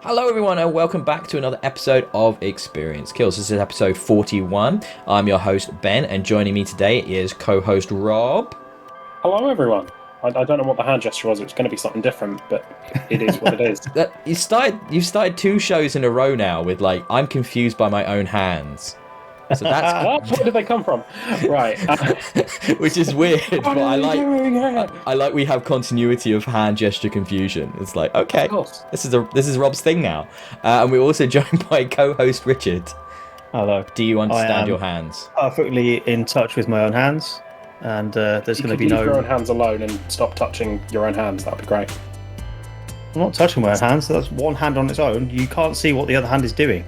Hello everyone and welcome back to another episode of Experience Kills. This is episode 41. I'm your host Ben and joining me today is co-host Rob. Hello everyone. I don't know what the hand gesture was. It was going to be something different, but it is what it is. You've started 2 shows in a row now with I'm confused by my own hands. So that's where did they come from? Right. Which is weird, but I like we have continuity of hand gesture confusion. It's like, okay, this is Rob's thing now. And we're also joined by co-host Richard. Hello. Do you understand your hands? Perfectly in touch with my own hands, and there's going to be no. Leave your own hands alone and stop touching your own hands. That'd be great. I'm not touching my own hands. That's one hand on its own. You can't see what the other hand is doing.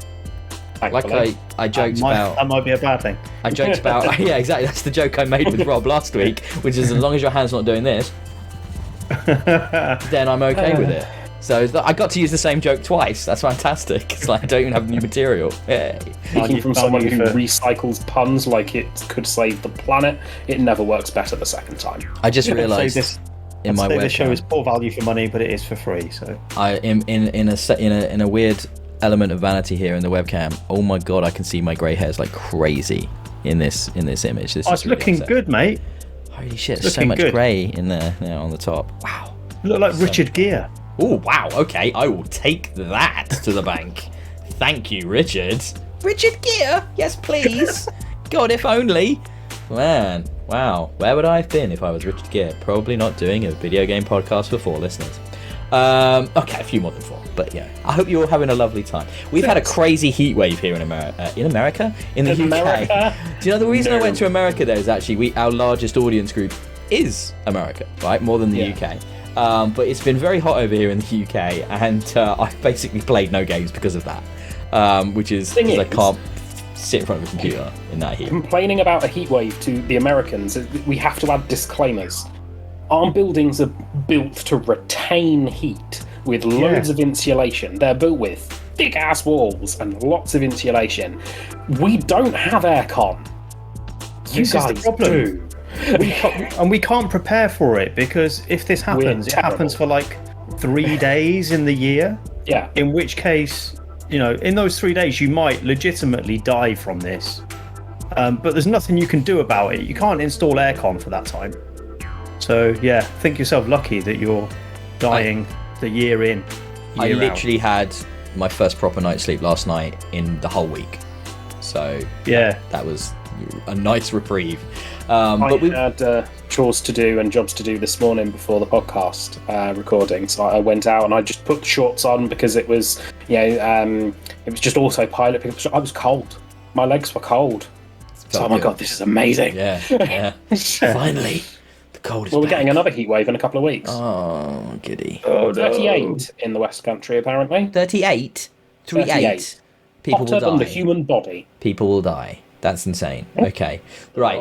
Thankfully. Like I joked about. That might be a bad thing. I joked about. Yeah, exactly. That's the joke I made with Rob last week, which is as long as your hand's not doing this, then I'm okay with it. So I got to use the same joke twice. That's fantastic. It's like I don't even have new material. Yay. Speaking from someone who recycles puns like it could save the planet, it never works better the second time. I just realised in my webcam, this show is poor value for money, but it is for free. So I am in a weird element of vanity here in the webcam. Oh my god, I can see my grey hairs like crazy in this image. This it's really looking good, mate. Holy shit, there's so much grey in there now on the top. Wow. You look like Richard Gere. Oh wow, okay, I will take that to the bank. Thank you, Richard. Richard Gere? Yes, please. God, if only. Man, wow. Where would I have been if I was Richard Gere? Probably not doing a video game podcast for 4 listeners. Okay, a few more than 4, but yeah. I hope you're all having a lovely time. We've had a crazy heat wave here in America. In the UK. Do you know the reason I went to America there is actually our largest audience group is America, right? More than the UK. But it's been very hot over here in the UK, and I've basically played no games because of that, which is because I can't sit in front of a computer in that heat. Complaining about a heat wave to the Americans, we have to add disclaimers. Our buildings are built to retain heat with loads of insulation. They're built with big-ass walls and lots of insulation. We don't have aircon. You guys do. We can't prepare for it, because if this happens, it happens for like 3 days in the year. Yeah. In which case, in those 3 days, you might legitimately die from this. But there's nothing you can do about it. You can't install aircon for that time. So yeah, think yourself lucky that you're dying the year in. I literally had my first proper night's sleep last night in the whole week. So yeah, that was a nice reprieve. But we had chores to do and jobs to do this morning before the podcast recording. So I went out and I just put shorts on because it was, it was just autopilot. I was cold. My legs were cold. So, oh my god, this is amazing. Yeah. Finally. Cold we're getting another heat wave in a couple of weeks. Oh, giddy. 38 in the West Country, apparently. 38? 38. People Hotter will die. than the human body. People will die. That's insane. Okay. Right.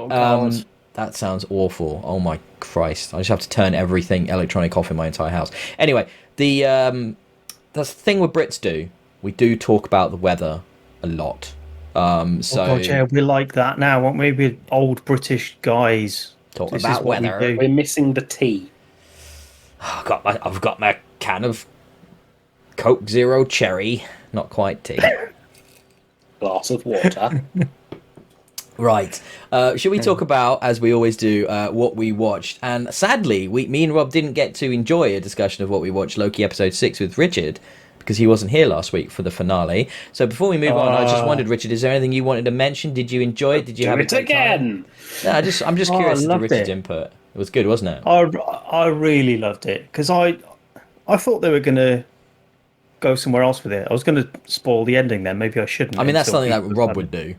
That sounds awful. Oh my Christ. I just have to turn everything electronic off in my entire house. Anyway, that's the thing with Brits do. We do talk about the weather a lot. We're like that now, aren't we? We're old British guys. Talk about weather. We're missing the tea. I've got my can of Coke Zero Cherry. Not quite tea. Glass of water. Right. Should we talk about, as we always do, what we watched? And sadly, me and Rob didn't get to enjoy a discussion of what we watched, Loki episode 6 with Richard, because he wasn't here last week for the finale. So before we move on, I just wondered, Richard, is there anything you wanted to mention? Did you enjoy it? Did you have it again? No, I'm just curious as to Richard's input. It was good, wasn't it? I really loved it, because I thought they were going to go somewhere else with it. I was going to spoil the ending then. Maybe I shouldn't. I mean, that's something that Rob would do.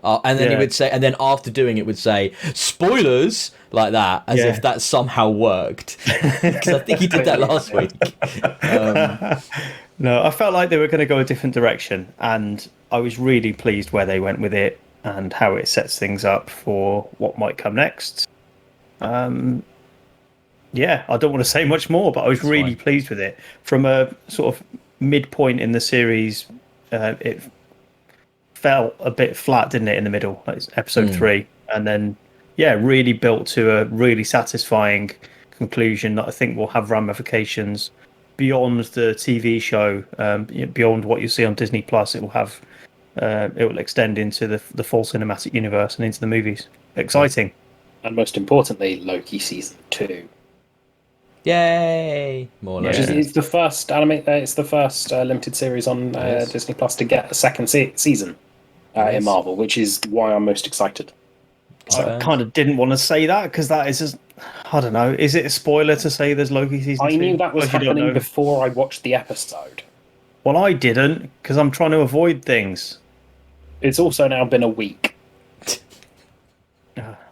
And then he would say, and then after doing it would say, spoilers, like that, as if that somehow worked. Because I think he did that last week. No, I felt like they were going to go a different direction, and I was really pleased where they went with it and how it sets things up for what might come next. I don't want to say much more, but I was really pleased with it. From a sort of midpoint in the series, it fell a bit flat, didn't it, in the middle, like episode 3, and then really built to a really satisfying conclusion that I think will have ramifications beyond the TV show, beyond what you see on Disney Plus, it will extend into the full cinematic universe and into the movies. Exciting. And most importantly, Loki season 2. Yay! More Which Loki. is the first it's the first limited series on Disney Plus to get a second season in Marvel, which is why I'm most excited. I kind of didn't want to say that because that is just, I don't know. Is it a spoiler to say there's Loki season 2? I knew that was happening before I watched the episode. Well, I didn't because I'm trying to avoid things. It's also now been a week.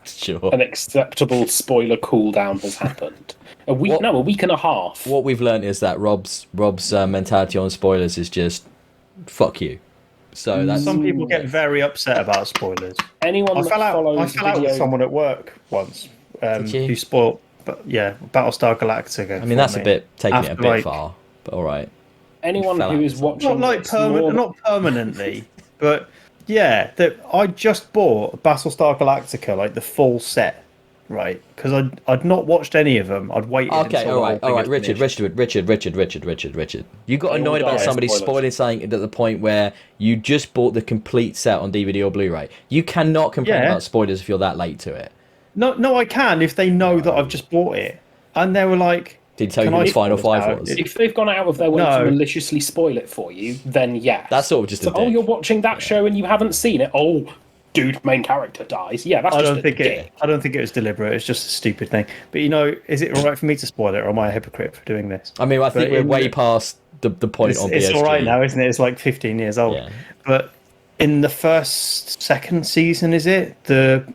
Sure. An acceptable spoiler cooldown has happened. A week and a half. What we've learned is that Rob's mentality on spoilers is just fuck you. So that's some people get very upset about spoilers. Anyone I fell out with someone at work once who spoiled, Battlestar Galactica. I mean, that's a bit taking it a bit far, but all right. Anyone who is watching, not permanently, but yeah, I just bought Battlestar Galactica, like the full set, right? Because I'd not watched any of them. I'd waited. Okay, all right, Richard. You got annoyed about somebody spoiling something at the point where you just bought the complete set on DVD or Blu-ray. You cannot complain about spoilers if you're that late to it. No, I can if they know that I've just bought it, and they were like. Did he tell you who the final 5 was? If they've gone out of their way to maliciously spoil it for you, then yes. That's sort of just a dick. You're watching that show and you haven't seen it. Oh, dude, main character dies. Yeah, that's I don't think it was deliberate. It's just a stupid thing. But is it all right for me to spoil it, or am I a hypocrite for doing this? I mean, I think we're way past the point on BSG. It's all right now, isn't it? It's like 15 years old. Yeah. But in the second season, is it the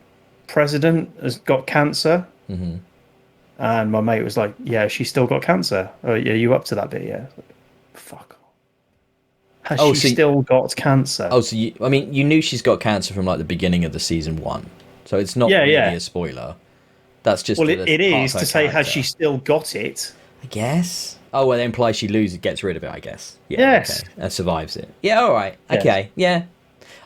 president has got cancer? Mm-hmm. And my mate was like, "Yeah, she's still got cancer. Oh, yeah, you up to that bit? Yeah." Like, fuck. Has she still got cancer? Oh, so you knew she's got cancer from like the beginning of the season 1, so it's not really a spoiler. That's just it is to say has she still got it? I guess. Oh, well, it implies she gets rid of it. I guess. Yeah, yes. Okay. And survives it. Yeah. All right. Okay. Yeah.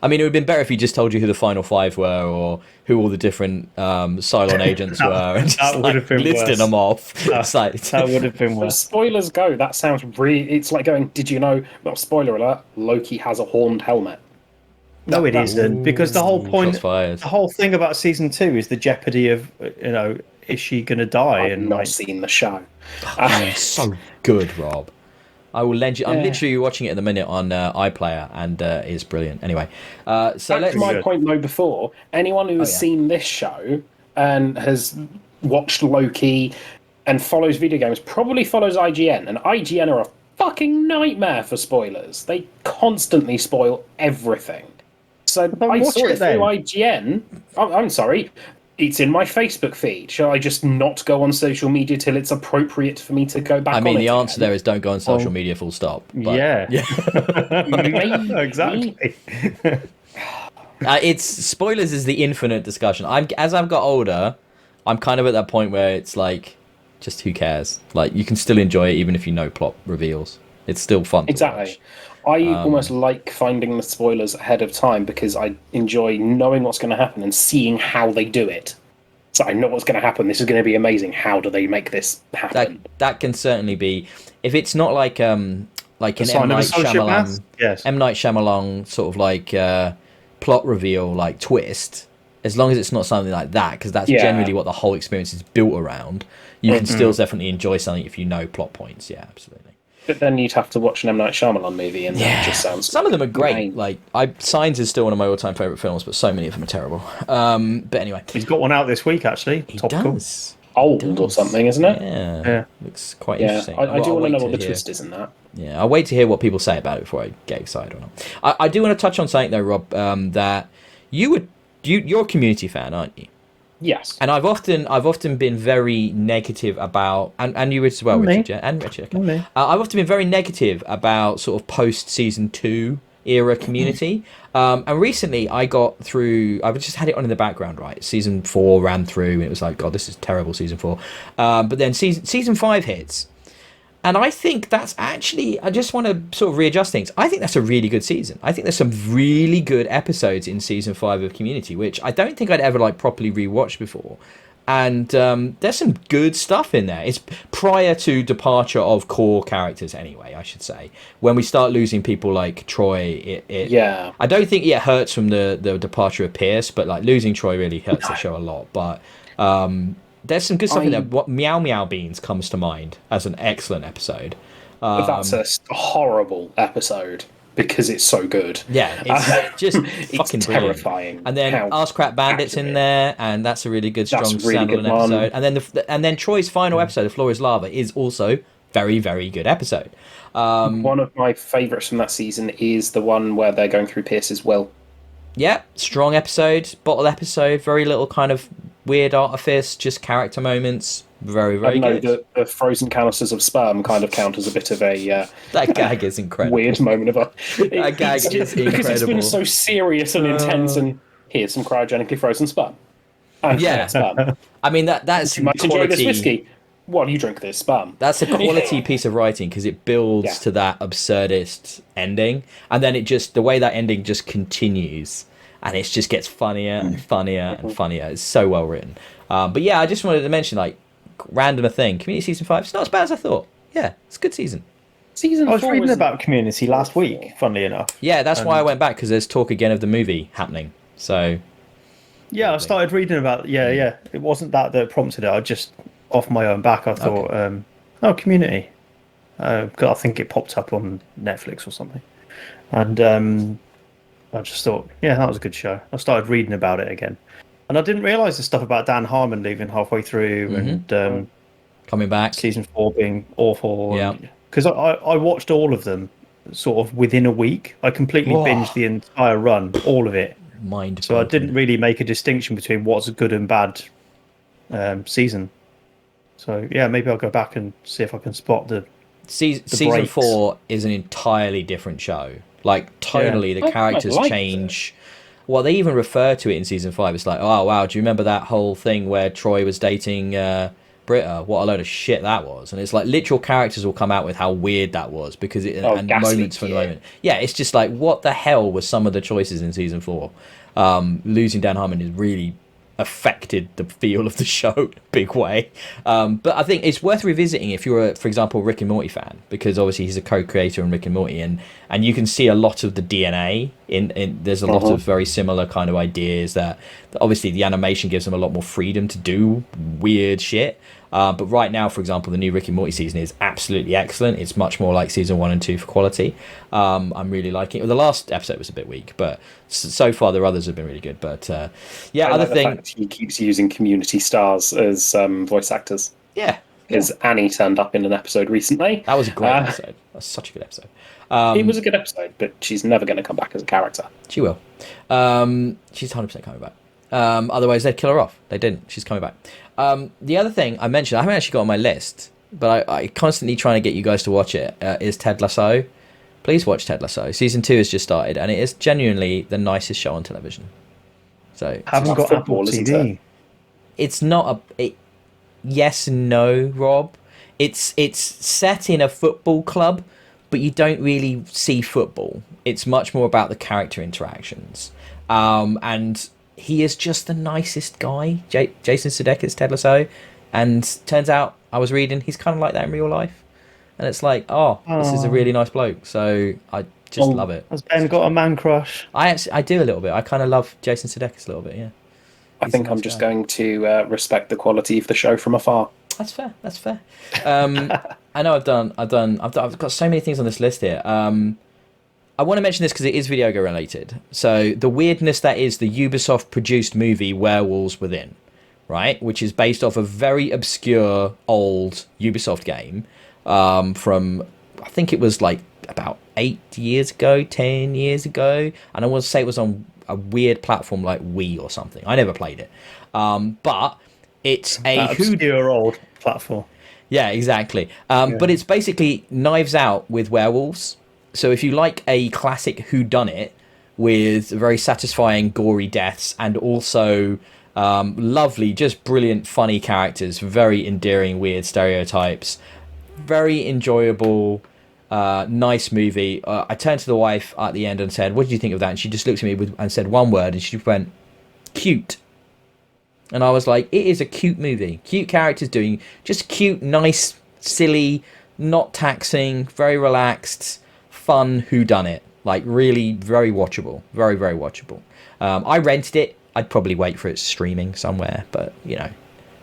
I mean, it would have been better if he just told you who the final 5 were, or who all the different Cylon agents were, and just listing them off. That would have been worse. As spoilers go, that sounds it's like going, did you know, well, spoiler alert, Loki has a horned helmet. No, it isn't, because the whole point, the whole thing about season 2 is the jeopardy of, is she going to die? I've not seen the show. It's so good, Rob. I will lend you. I'm literally watching it at the minute on iPlayer, and it's brilliant. Anyway, so back to my point though. Before anyone who has seen this show and has watched Loki and follows video games probably follows IGN, and IGN are a fucking nightmare for spoilers. They constantly spoil everything. So I saw it through IGN. I'm sorry. It's in my Facebook feed. Shall I just not go on social media till it's appropriate for me to go back on it? I mean, the answer there is don't go on social media, full stop. But, yeah. Exactly. It's spoilers is the infinite discussion. As I've got older, I'm kind of at that point where it's like, just who cares? Like, you can still enjoy it even if you know plot reveals. It's still fun. Exactly. I almost like finding the spoilers ahead of time because I enjoy knowing what's going to happen and seeing how they do it. So I know what's going to happen. This is going to be amazing. How do they make this happen? That can certainly be. If it's not like an M. Night Shyamalan, M. Night Shyamalan sort of like plot reveal, like twist. As long as it's not something like that, because that's generally what the whole experience is built around. You can still definitely enjoy something if you know plot points. Yeah, absolutely. But then you'd have to watch an M. Night Shyamalan movie, and that just sounds... Some of them are great. Like, Signs is still one of my all-time favourite films, but so many of them are terrible. But anyway. He's got one out this week, actually. He does. Old or something, isn't it? Yeah. Looks quite interesting. I do want to know what the twist is in that. Yeah, I'll wait to hear what people say about it before I get excited or not. I do want to touch on something, though, Rob, that you're a community fan, aren't you? Yes. And I've often been very negative about, and you as well, Richard, yeah? And Richard, okay. I've often been very negative about sort of post-season 2 era community. And recently I've just had it on in the background, right? Season 4 ran through, and it was like, God, this is terrible, season 4. But then season 5 hits. And I think that's actually, I just want to sort of readjust things. I think that's a really good season. I think there's some really good episodes in season 5 of Community, which I don't think I'd ever like properly rewatched before. And there's some good stuff in there. It's prior to departure of core characters, anyway, I should say. When we start losing people like Troy, Yeah. I don't think it hurts from the departure of Pierce, but like losing Troy really hurts the show a lot. But there's some good stuff in there. What Meow Meow Beans comes to mind as an excellent episode. That's a horrible episode because it's so good. Yeah, it's just it's fucking brilliant. terrifying. And then Ask Crap Bandits in there, and that's a really good, strong standalone episode. And then Troy's final episode of Floor is Lava is also very, very good episode. One of my favourites from that season is the one where they're going through Pierce's will. Yeah, strong episode, bottle episode, very little kind of weird artifice, just character moments. Very, very good. The frozen canisters of sperm kind of count as a bit of a that gag is incredible. Weird moment of that gag is incredible because it's been so serious and intense. And here's some cryogenically frozen sperm. And sperm. I mean that's you might enjoy this whiskey. While you drink this sperm. That's a quality piece of writing because it builds to that absurdist ending, and then the way that ending just continues, and it just gets funnier and funnier and funnier. It's so well written. But yeah, I just wanted to mention random thing. Community season 5. It's not as bad as I thought. Yeah, it's a good season. I was reading about Community last week, funnily enough. Yeah, that's why I went back, because there's talk again of the movie happening. So yeah, I started reading about it wasn't that prompted it. I just off my own back I thought Community, because I think it popped up on Netflix or something, and I just thought that was a good show. I started reading about it again. And I didn't realise the stuff about Dan Harmon leaving halfway through and coming back. Season 4 being awful. Yeah. Because I watched all of them sort of within a week. I completely binged the entire run, all of it. So I didn't really make a distinction between what's a good and bad season. So yeah, maybe I'll go back and see if I can spot the season breaks. 4 is an entirely different show. Like totally, the characters change. Well, they even refer to it in season 5. It's like, oh wow, do you remember that whole thing where Troy was dating Britta? What a load of shit that was. And it's like literal characters will come out with how weird that was because and moments from the moment. Yeah, it's just like, what the hell was some of the choices in season 4? Losing Dan Harmon is really affected the feel of the show in a big way. But I think it's worth revisiting if you're, for example, Rick and Morty fan, because obviously he's a co-creator in Rick and Morty, and you can see a lot of the DNA in there's a lot of very similar kind of ideas that obviously the animation gives them a lot more freedom to do weird shit. But right now, for example, the new Rick and Morty season is absolutely excellent. It's much more like season 1 and 2 for quality. I'm really liking it. Well, the last episode was a bit weak, but so far the others have been really good. But other thing, he keeps using Community stars as voice actors. Yeah, because Annie turned up in an episode recently. That was a great episode. That was such a good episode. It was a good episode, but she's never going to come back as a character. She will. She's 100% coming back. Otherwise, they'd kill her off. They didn't. She's coming back. The other thing I mentioned, I haven't actually got on my list, but I constantly trying to get you guys to watch it, is Ted Lasso. Please watch Ted Lasso. Season 2 has just started, and it is genuinely the nicest show on television. So haven't got Apple TV. It's not yes and no, Rob. It's set in a football club, but you don't really see football. It's much more about the character interactions. And he is just the nicest guy, Jason Sudeikis, Ted Lasso. And turns out, I was reading, he's kind of like that in real life. And it's like, this is a really nice bloke. So I just love it. Has Ben got a man crush? I do a little bit. I kind of love Jason Sudeikis a little bit, yeah. I think I'm just going to respect the quality of the show from afar. That's fair. I know I've got so many things on this list here. I want to mention this because it is video game related. So the weirdness that is the Ubisoft produced movie Werewolves Within, right? Which is based off a very obscure old Ubisoft game from, I think it was like about 8 years ago, 10 years ago. And I want to say it was on a weird platform like Wii or something. I never played it. But it's a obscure old platform. Yeah, exactly. But it's basically Knives Out with werewolves. So if you like a classic whodunit with very satisfying gory deaths and also lovely, just brilliant, funny characters, very endearing, weird stereotypes, very enjoyable, nice movie. I turned to the wife at the end and said, "What did you think of that?" And she just looked at me and said one word, and she went, "Cute." And I was like, it is a cute movie. Cute characters doing just cute, nice, silly, not taxing, very relaxed, fun whodunit. Like, really very watchable. Very, very watchable. I rented it. I'd probably wait for it streaming somewhere, but, you know,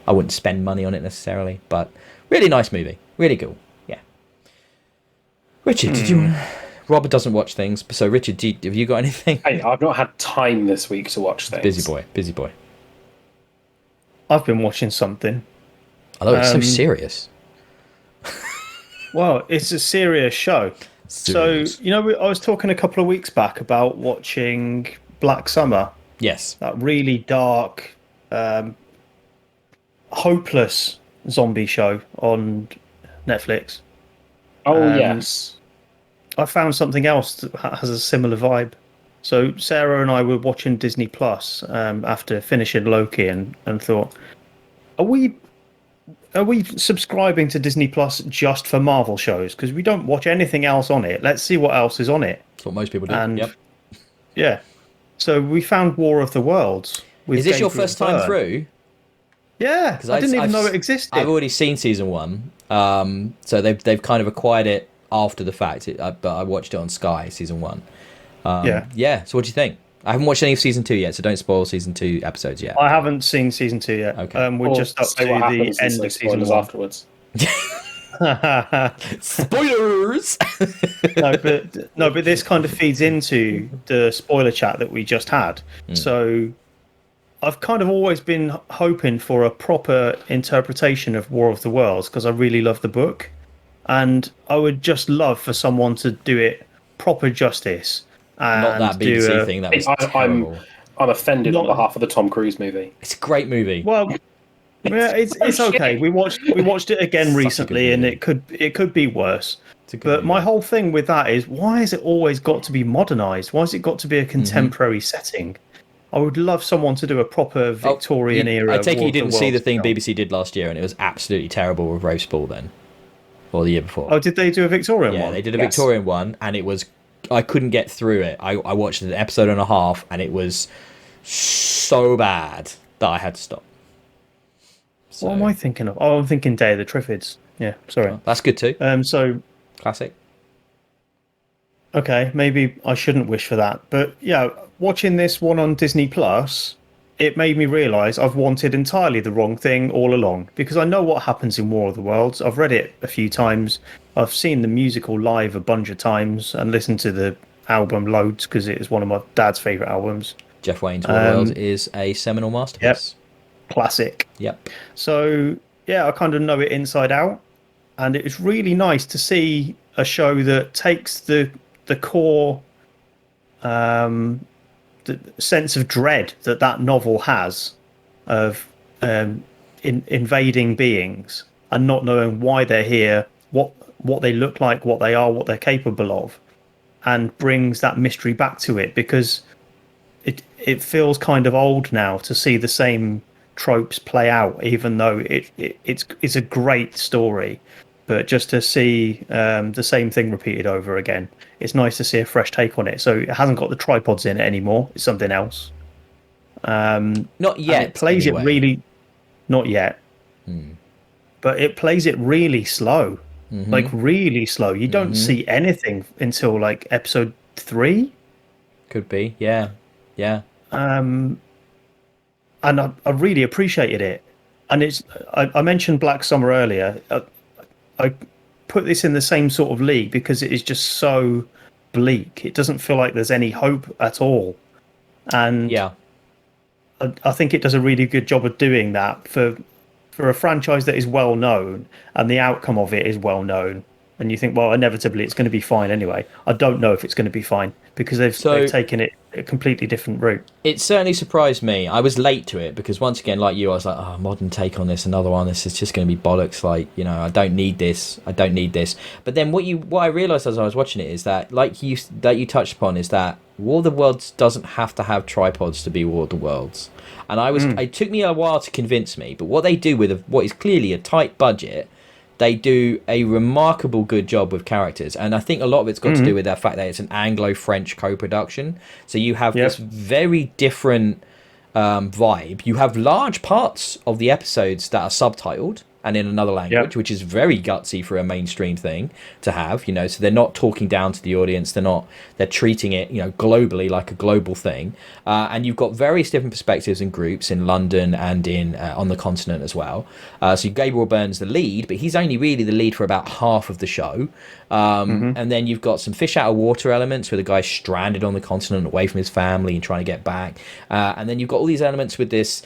I wouldn't spend money on it necessarily. But really nice movie. Really cool. Yeah. Richard, did you... Robert doesn't watch things, so Richard, have you got anything? Hey, I've not had time this week to watch things. Busy boy, busy boy. I've been watching something. Although it's so serious. Well, it's a serious show. Serious. So, you know, I was talking a couple of weeks back about watching Black Summer. Yes. That really dark, hopeless zombie show on Netflix. Oh, yes. I found something else that has a similar vibe. So Sarah and I were watching Disney Plus after finishing Loki and thought, are we subscribing to Disney Plus just for Marvel shows? Because we don't watch anything else on it. Let's see what else is on it. That's what most people do. And yep. Yeah. So we found War of the Worlds. Is this your first time through? Yeah, I didn't even know it existed. I've already seen season 1, so they've kind of acquired it after the fact. But I watched it on Sky, season 1. Yeah. So what do you think? I haven't watched any of season 2 yet, so don't spoil season 2 episodes yet. I haven't seen season 2 yet. Okay. We're just up to the end of season 1 afterwards. Spoilers. no, but this kind of feeds into the spoiler chat that we just had. So I've kind of always been hoping for a proper interpretation of War of the Worlds because I really love the book, and I would just love for someone to do it proper justice. And not that BBC thing. That was terrible. I'm offended on behalf of the Tom Cruise movie. It's a great movie. Well, yeah, it's okay. We watched it again recently, and it could be worse. But my whole thing with that is, why has it always got to be modernized? Why has it got to be a contemporary setting? I would love someone to do a proper Victorian era. I take it War you of the didn't see the Worlds thing film. BBC did last year, and it was absolutely terrible with Roast Ball then, or the year before. Oh, did they do a Victorian one? Yeah, they did a Victorian one, and it was. I couldn't get through it. I watched an episode and a half, and it was so bad that I had to stop. So, what am I thinking of? Oh, I'm thinking Day of the Triffids. Yeah, sorry. that's good too. So Classic. okay, maybe I shouldn't wish for that, but yeah, watching this one on Disney Plus, it made me realise I've wanted entirely the wrong thing all along, because I know what happens in War of the Worlds. I've read it a few times. I've seen the musical live a bunch of times and listened to the album loads because it is one of my dad's favourite albums. Jeff Wayne's War of the Worlds is a seminal masterpiece. Yep. Classic. Yep. So yeah, I kind of know it inside out, and it's really nice to see a show that takes the core the sense of dread that novel has of invading beings and not knowing why they're here, what they look like, what they are, what they're capable of, and brings that mystery back to it, because it feels kind of old now to see the same tropes play out, even though it's a great story. But just to see the same thing repeated over again, it's nice to see a fresh take on it. So it hasn't got the tripods in it anymore. It's something else. Not yet. It plays anyway. it really, not yet. But it plays it really slow, like really slow. You don't see anything until like episode 3. Could be, yeah. And I really appreciated it. And it's I mentioned Black Summer earlier. I put this in the same sort of league because it is just so bleak. It doesn't feel like there's any hope at all. And Yeah. I think it does a really good job of doing that for a franchise that is well known, and the outcome of it is well known. And you think, well, inevitably it's going to be fine anyway. I don't know if it's going to be fine because they've taken it a completely different route. It certainly surprised me. I was late to it because, once again, like you, I was like, oh, modern take on this, another one. This is just going to be bollocks. Like, you know, I don't need this. But then what I realised as I was watching it is that, like you touched upon, is that War of the Worlds doesn't have to have tripods to be War of the Worlds. And it took me a while to convince me. But what they do with what is clearly a tight budget, they do a remarkable good job with characters, and I think a lot of it's got to do with the fact that it's an Anglo-French co-production. So you have this very different vibe. You have large parts of the episodes that are subtitled and in another language, which is very gutsy for a mainstream thing to have, so they're not talking down to the audience. They're treating it, globally, like a global thing. And you've got various different perspectives and groups in London and in on the continent as well. So Gabriel Byrne's the lead, but he's only really the lead for about half of the show. And then you've got some fish out of water elements where the guy's stranded on the continent away from his family and trying to get back. And then you've got all these elements with this,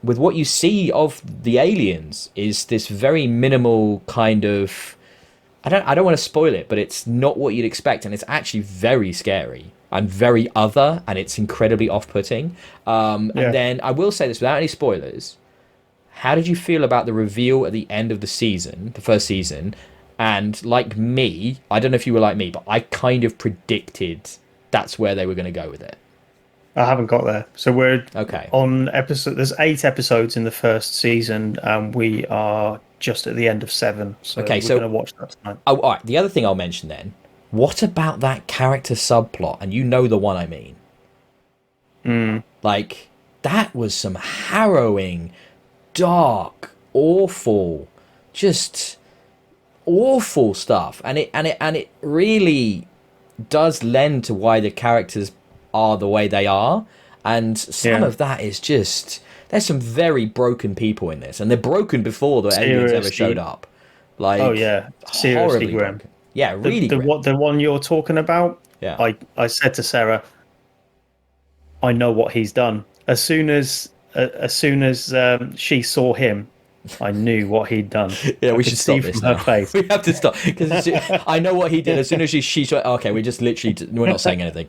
with what you see of the aliens is this very minimal kind of, I don't want to spoil it, but it's not what you'd expect, and it's actually very scary and very other, and it's incredibly off-putting. And then I will say this without any spoilers: how did you feel about the reveal at the end of the first season? And like me, I don't know if you were like me, but I kind of predicted that's where they were going to go with it. I haven't got there. So we're okay on episode. There's 8 episodes in the first season, and we are just at the end of 7. So we're going to watch that tonight. Oh, all right. The other thing I'll mention then: what about that character subplot? And you know the one I mean. Like, that was some harrowing, dark, awful, just awful stuff, and it really does lend to why the characters are the way they are, and some of that is just, there's some very broken people in this, and they're broken before the aliens ever showed up. Like, seriously, Graham. Broken. Yeah, really. The one you're talking about. Yeah. I said to Sarah, I know what he's done. As soon as she saw him, I knew what he'd done. Yeah, we should stop this now. Her face. We have to stop, because I know what he did. As soon as she okay, we just literally, we're not saying anything.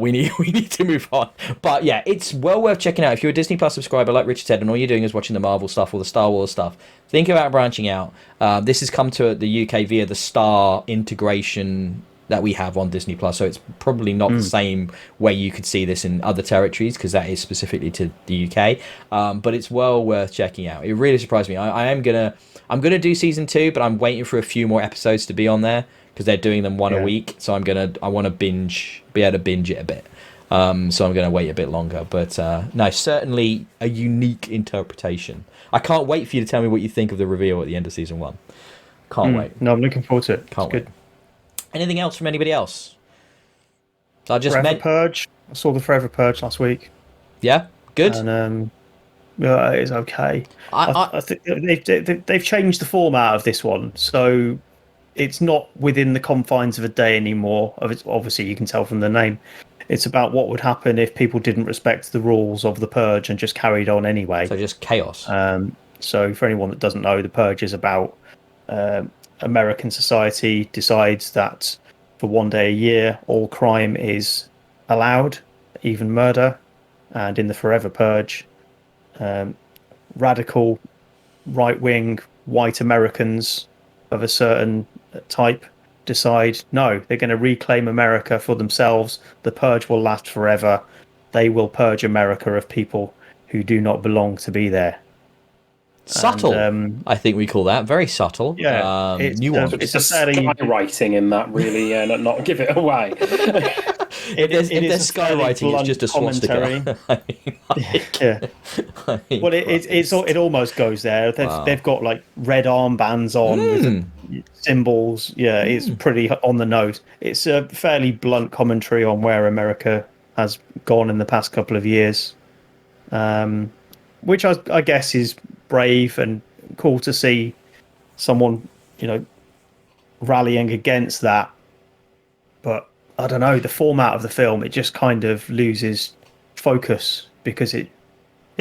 We need to move on. But yeah, it's well worth checking out if you're a Disney Plus subscriber, like Richard said, and all you're doing is watching the Marvel stuff or the Star Wars stuff. Think about branching out. This has come to the UK via the Star integration that we have on Disney Plus, so it's probably not the same way you could see this in other territories, because that is specifically to the UK. But it's well worth checking out. It really surprised me. I'm gonna do season 2, but I'm waiting for a few more episodes to be on there, because they're doing them one a week. So I want to be able to binge it a bit. So I'm gonna wait a bit longer. But no, certainly a unique interpretation. I can't wait for you to tell me what you think of the reveal at the end of season 1. Can't wait. No, I'm looking forward to it. Can't wait. Good. Anything else from anybody else? So I just Purge. I saw the Forever Purge last week. Yeah, good. And it's okay. I think they've changed the format of this one, so it's not within the confines of a day anymore. Obviously, you can tell from the name. It's about what would happen if people didn't respect the rules of the Purge and just carried on anyway. So just chaos. So for anyone that doesn't know, the Purge is about American society decides that for one day a year, all crime is allowed, even murder. And in the Forever Purge, radical, right-wing, white Americans of a certain type decide, no, they're going to reclaim America for themselves. The Purge will last forever. They will purge America of people who do not belong to be there. Subtle, and, I think we call that. Very subtle. Yeah, nuanced. It's a skywriting in that, really, not give it away. If there's skywriting, it's just a swastika. Well, it almost goes there. They've got like red armbands on with symbols. Yeah, it's pretty on the nose. It's a fairly blunt commentary on where America has gone in the past couple of years, which I guess is brave and cool to see someone, rallying against that. But I don't know, the format of the film, it just kind of loses focus because it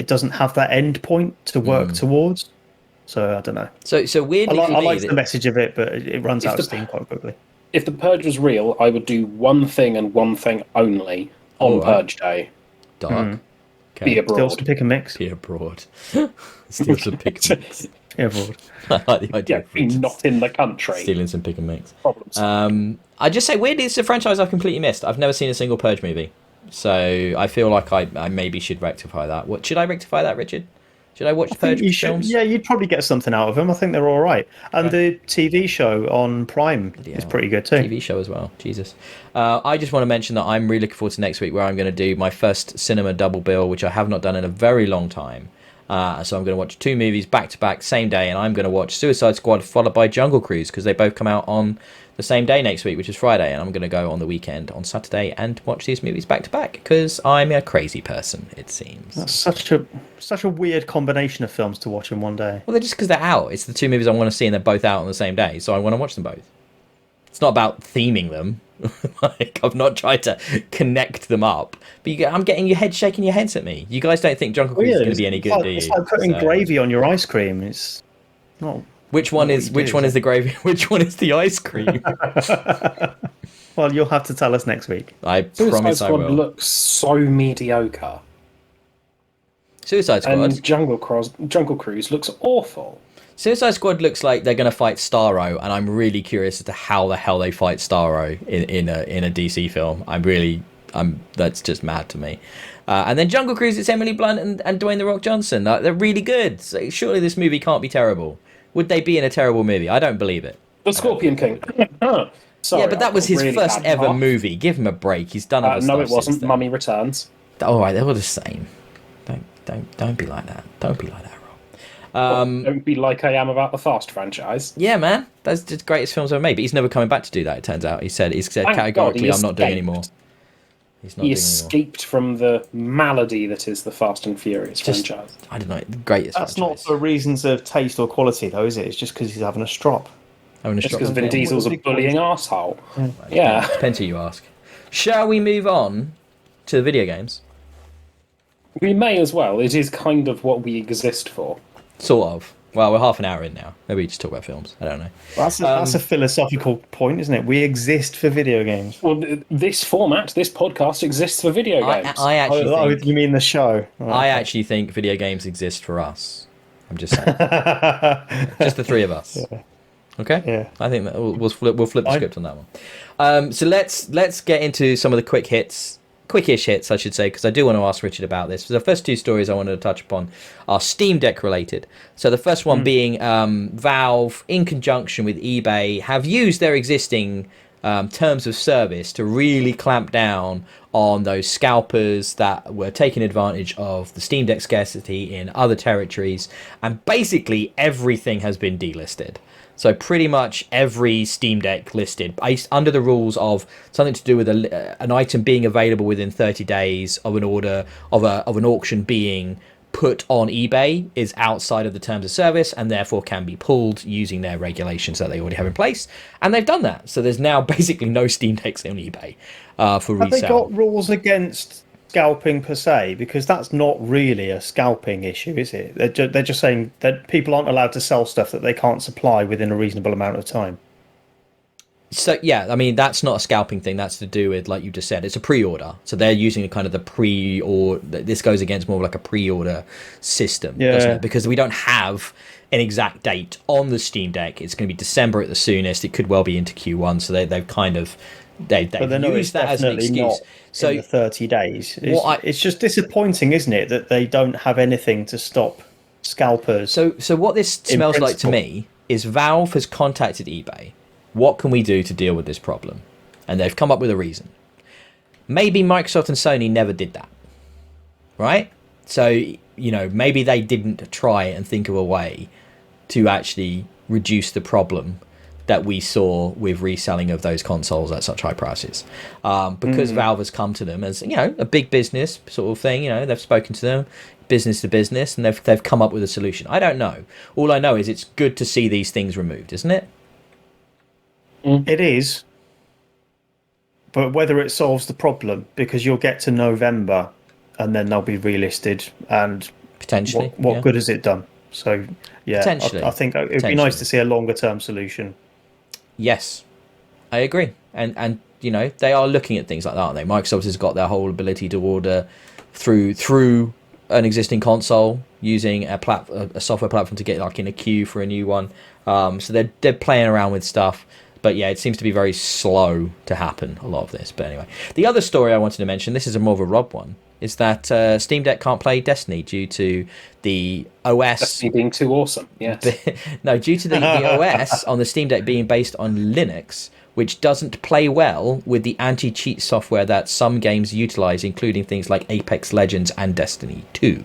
doesn't have that end point to work towards. So I don't know. So weirdly, I like the message of it, but it runs out of steam quite quickly. If the Purge was real, I would do one thing and one thing only on Purge Day. Dark. Okay. Be abroad. Still some pick and mix. Be abroad. Steal some pick and mix. Be abroad. I like the idea. Be not in the country. Stealing some pick and mix. Problems. I just say, weirdly, it's a franchise I've completely missed. I've never seen a single Purge movie. So I feel like I maybe should rectify that. Should I rectify that, Richard? Should I watch I think Purge you should. films? Yeah, you'd probably get something out of them. I think they're all right. And the TV show on Prime is pretty good too. TV show as well. Jesus. I just want to mention that I'm really looking forward to next week, where I'm going to do my first cinema double bill, which I have not done in a very long time. So I'm going to watch 2 movies back to back, same day, and I'm going to watch Suicide Squad followed by Jungle Cruise, because they both come out on the same day next week, which is Friday, and I'm going to go on the weekend on Saturday and watch these movies back to back, because I'm a crazy person, it seems. That's such a weird combination of films to watch in one day. Well, they're just because they're out. It's the 2 movies I want to see, and they're both out on the same day, so I want to watch them both. It's not about theming them. Like, I've not tried to connect them up. But I'm getting your head shaking your heads at me. You guys don't think Jungle Cruise is going to be any good, do you? It's like putting gravy on your ice cream. It's not. Which one is the gravy? Which one is the ice cream? Well, you'll have to tell us next week. I promise I will. Looks so mediocre. Suicide Squad. And Jungle Cruise looks awful. Suicide Squad looks like they're going to fight Starro, and I'm really curious as to how the hell they fight Starro in a DC film. That's just mad to me. And then Jungle Cruise, it's Emily Blunt and Dwayne The Rock Johnson. They're really good. So surely this movie can't be terrible. Would they be in a terrible movie? I don't believe it. The Scorpion King. Sorry, yeah, but that was his really first ever movie. Give him a break. He's done other stuff. No, it wasn't. Since then. Mummy Returns. All right, they were the same. Don't be like that. Don't be like that, Rob. Don't be like I am about the Fast franchise. Yeah, man, that's the greatest films ever made. But he's never coming back to do that. It turns out. He said categorically, I'm not doing anymore. He escaped from the malady that is the Fast and Furious franchise. I don't know, the greatest. That's franchise. not for reasons of taste or quality, though, is it? It's just because he's having a strop. It's because Vin Diesel's a bullying arsehole. Yeah. Depends who you ask. Shall we move on to the video games? We may as well. It is kind of what we exist for. Sort of. Well, we're half an hour in now. Maybe we just talk about films. I don't know. That's a philosophical point, isn't it? We exist for video games. Well, this podcast exists for video games. I actually think, you mean the show? Right. I actually think video games exist for us. I'm just saying. Just the 3 of us. Yeah. Okay. Yeah. I think that we'll flip the script on that one. So let's get into some of the quickish hits, I should say, because I do want to ask Richard about this. So the first 2 stories I wanted to touch upon are Steam Deck related. So the first one being Valve, in conjunction with eBay, have used their existing terms of service to really clamp down on those scalpers that were taking advantage of the Steam Deck scarcity in other territories, and basically everything has been delisted. So pretty much every Steam Deck listed, under the rules of something to do with an item being available within 30 days of an order of an auction being put on eBay, is outside of the terms of service and therefore can be pulled using their regulations that they already have in place. And they've done that. So there's now basically no Steam Decks on eBay for resale. Have they got rules against scalping per se? Because that's not really a scalping issue, is it? They're just saying that people aren't allowed to sell stuff that they can't supply within a reasonable amount of time. So yeah, I mean, that's not a scalping thing. That's to do with, like you just said, it's a pre-order. So they're using kind of the pre-order. This goes against more of like a pre-order system, doesn't it? Because we don't have an exact date on the Steam Deck. It's going to be December at the soonest. It could well be into Q1. So they've kind of they've used that as an excuse. So in the 30 days, it's just disappointing, isn't it, that they don't have anything to stop scalpers. So what this smells like to me is Valve has contacted eBay. What can we do to deal with this problem? And they've come up with a reason. Maybe Microsoft and Sony never did that, right? So, maybe they didn't try and think of a way to actually reduce the problem that we saw with reselling of those consoles at such high prices. Because Valve has come to them as, a big business sort of thing, they've spoken to them, business to business, and they've come up with a solution. I don't know. All I know is it's good to see these things removed, isn't it? It is. But whether it solves the problem, because you'll get to November and then they'll be relisted, and potentially what good has it done? So yeah, potentially. I think it'd be nice to see a longer term solution. Yes, I agree. And they are looking at things like that, aren't they? Microsoft has got their whole ability to order through an existing console using a software platform to get like in a queue for a new one. So they're playing around with stuff. But yeah, it seems to be very slow to happen, a lot of this. But anyway, the other story I wanted to mention, this is more of a Rob one. is that Steam Deck can't play Destiny due to the OS. Destiny being too awesome, yes. No, due to the OS on the Steam Deck being based on Linux, which doesn't play well with the anti-cheat software that some games utilize, including things like Apex Legends and Destiny 2.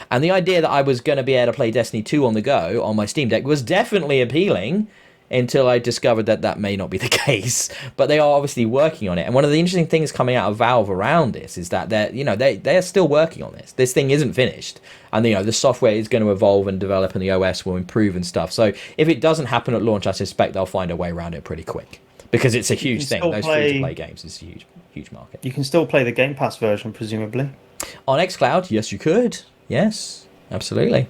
And the idea that I was going to be able to play Destiny 2 on the go on my Steam Deck was definitely appealing, until I discovered that that may not be the case. But they are obviously working on it. And one of the interesting things coming out of Valve around this is that they're still working on this. This thing isn't finished. And the software is going to evolve and develop, and the OS will improve and stuff. So if it doesn't happen at launch, I suspect they'll find a way around it pretty quick. Because it's a huge thing. Those free-to-play games is a huge market. You can still play the Game Pass version, presumably. On xCloud, yes, you could. Yes, absolutely.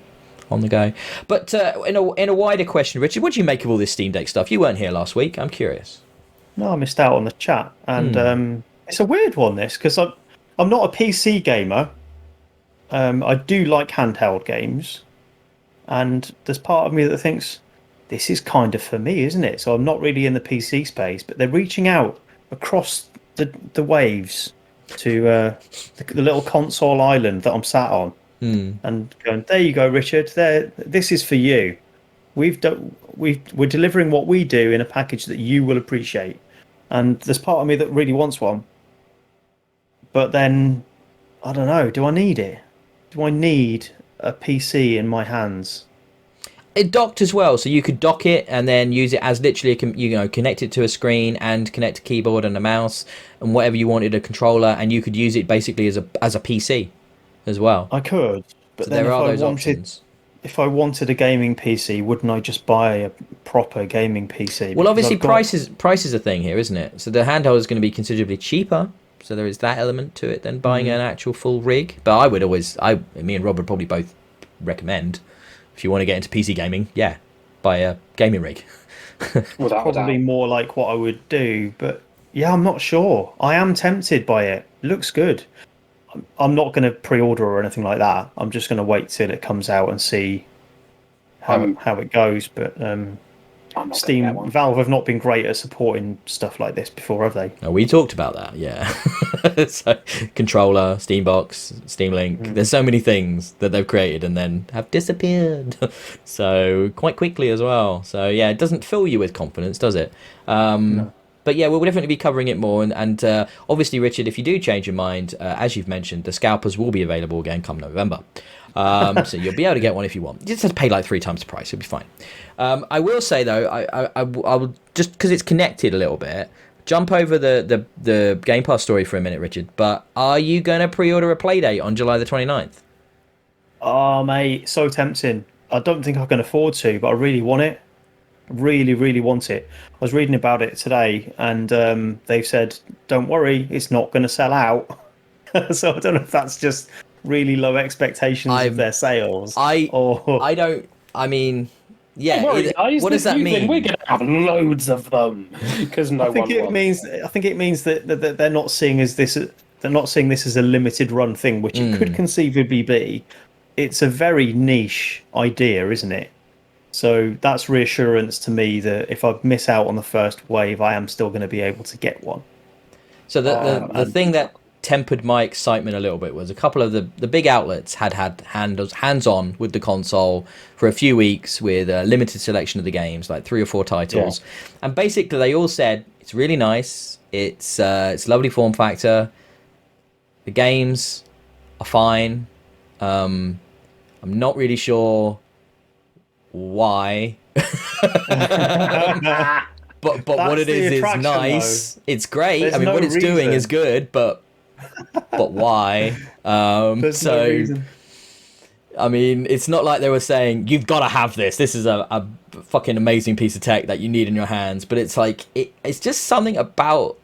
On the go. But in a wider question, Richard, what do you make of all this Steam Deck stuff? You weren't here last week. I'm curious. No, I missed out on the chat, and it's a weird one, this, because I'm not a PC gamer. I do like handheld games, and there's part of me that thinks this is kind of for me, isn't it? So I'm not really in the PC space, but they're reaching out across the waves to the little console island that I'm sat on. And going, there you go, Richard. This is for you. We're delivering what we do in a package that you will appreciate. And there's part of me that really wants one. But then, I don't know. Do I need it? Do I need a PC in my hands? It docked as well, so you could dock it and then use it as literally connect it to a screen and connect a keyboard and a mouse and whatever you wanted, a controller, and you could use it basically as a PC. As well, I could, but so then there are those options. If I wanted a gaming PC, wouldn't I just buy a proper gaming PC? Well, obviously, price is a thing here, isn't it? So the handheld is going to be considerably cheaper. So there is that element to it than buying an actual full rig. But I would me and Rob would probably both recommend, if you want to get into PC gaming, buy a gaming rig. Probably more like what I would do, but yeah, I'm not sure. I am tempted by it. Looks good. I'm not going to pre-order or anything like that. I'm just going to wait till it comes out and see how it goes. But Valve have not been great at supporting stuff like this before, have they? Oh, we talked about that, yeah. So, controller, Steambox, Steam Link. There's so many things that they've created and then have disappeared. So quite quickly as well. So yeah, it doesn't fill you with confidence, does it? No. But yeah, we'll definitely be covering it more. And obviously, Richard, if you do change your mind, as you've mentioned, the scalpers will be available again come November. So you'll be able to get one if you want. You just have to pay like 3 times the price. It'll be fine. I will say, though, I will just because it's connected a little bit, jump over the Game Pass story for a minute, Richard. But are you going to pre-order a Playdate on July the 29th? Oh, mate, so tempting. I don't think I can afford to, but I really want it. Really, really want it. I was reading about it today, and they've said, don't worry, it's not going to sell out. So I don't know if that's just really low expectations of their sales. I mean, yeah. Worry, guys, what does that mean? We're going to have loads of them because I think it means that they're not seeing this as a limited run thing, which it could conceivably be. It's a very niche idea, isn't it? So that's reassurance to me that if I miss out on the first wave, I am still going to be able to get one. So the thing that tempered my excitement a little bit was a couple of the big outlets had hands-on with the console for a few weeks with a limited selection of the games, like 3 or 4 titles. Yeah. And basically they all said, it's really nice, it's lovely form factor, the games are fine, I'm not really sure why. but what it is nice. Though. It's great. There's what it's doing is good, but why? There's no reason. It's not like they were saying you've got to have this. This is a fucking amazing piece of tech that you need in your hands. But it's like it's just something about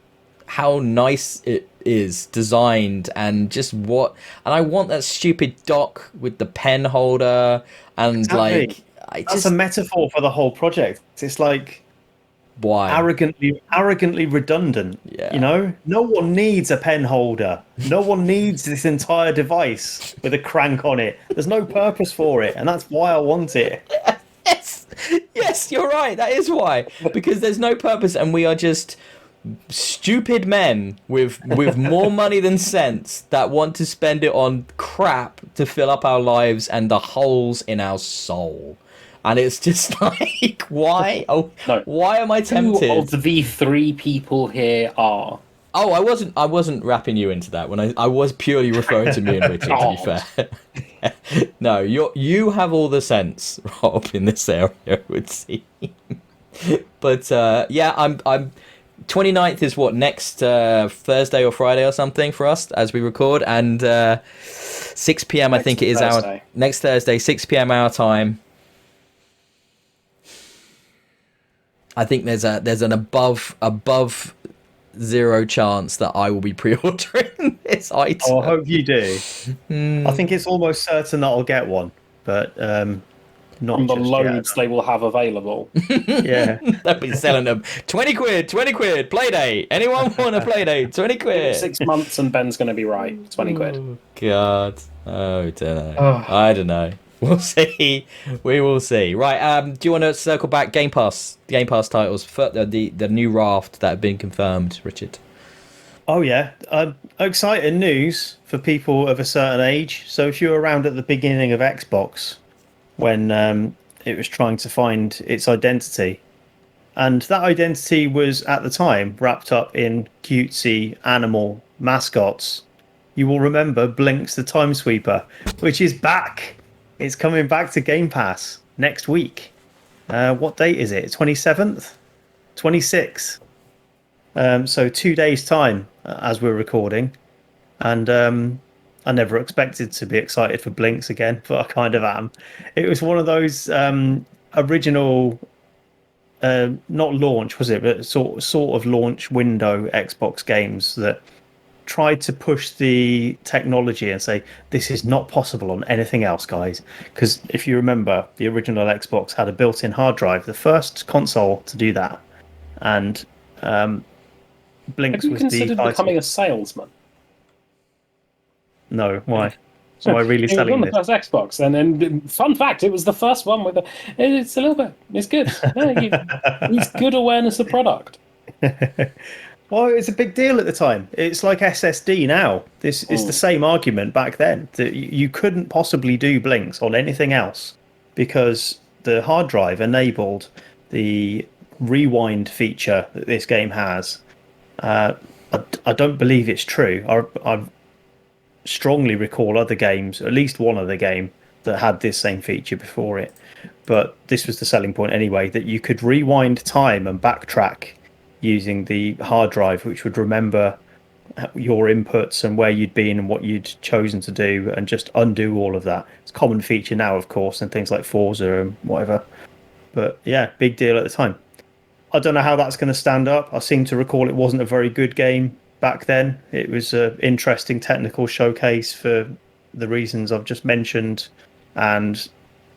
how nice it is designed and just what. And I want that stupid dock with the pen holder and exactly. That's a metaphor for the whole project. It's like why arrogantly redundant. Yeah. You know, no one needs a pen holder. No one needs this entire device with a crank on it. There's no purpose for it, and that's why I want it. Yes, you're right. That is why, because there's no purpose, and we are just stupid men with more money than sense that want to spend it on crap to fill up our lives and the holes in our soul. And it's just like, why? Oh, No. why am I tempted? Two of the three people here are. Oh, I wasn't wrapping you into that when I was purely referring to me and Richard. To be fair, no, you have all the sense, Rob, in this area. It would seem. But yeah, I'm 29th is what, next Thursday or Friday or something for us as we record, and 6 p.m. I think it is our next Thursday, 6 p.m. our time. I think there's an above 0 chance that I will be pre-ordering this item. Oh, I hope you do. I think it's almost certain that I'll get one, but not From the just loads yet. they will have available. Yeah. They'll be selling them 20 quid, Playdate. Anyone want a Playdate? 20 quid. 6 months and Ben's going to be right. 20 quid. Oh, God. Oh, don't know. I don't know. We'll see. We will see. Right. Do you want to circle back Game Pass titles for the new raft that have been confirmed, Richard? Oh yeah, exciting news for people of a certain age. So if you were around at the beginning of Xbox, when it was trying to find its identity, and that identity was at the time wrapped up in cutesy animal mascots, you will remember Blinks the Time Sweeper, which is back. It's coming back to Game Pass next week. What date is it? 27th? 26th. So 2 days' time as we're recording. And I never expected to be excited for Blinks again, but I kind of am. It was one of those original, not launch, was it? But sort of launch window Xbox games that tried to push the technology and say, this is not possible on anything else, guys. Because if you remember, the original Xbox had a built-in hard drive, the first console to do that. And Blinks Have you was considered the becoming a salesman? No, why? Am I really It was selling on the this? first Xbox, and fun fact, it was the first one with it's a little bit. It's good. It's good awareness of product. Well, it's a big deal at the time. It's like SSD now. This is the same argument back then. That you couldn't possibly do Blinks on anything else because the hard drive enabled the rewind feature that this game has. I don't believe it's true. I strongly recall other games, at least one other game, that had this same feature before it. But this was the selling point anyway, that you could rewind time and backtrack using the hard drive, which would remember your inputs and where you'd been and what you'd chosen to do, and just undo all of that. It's a common feature now, of course, in things like Forza and whatever. But yeah, big deal at the time. I don't know how that's going to stand up. I seem to recall it wasn't a very good game back then. It was an interesting technical showcase for the reasons I've just mentioned, and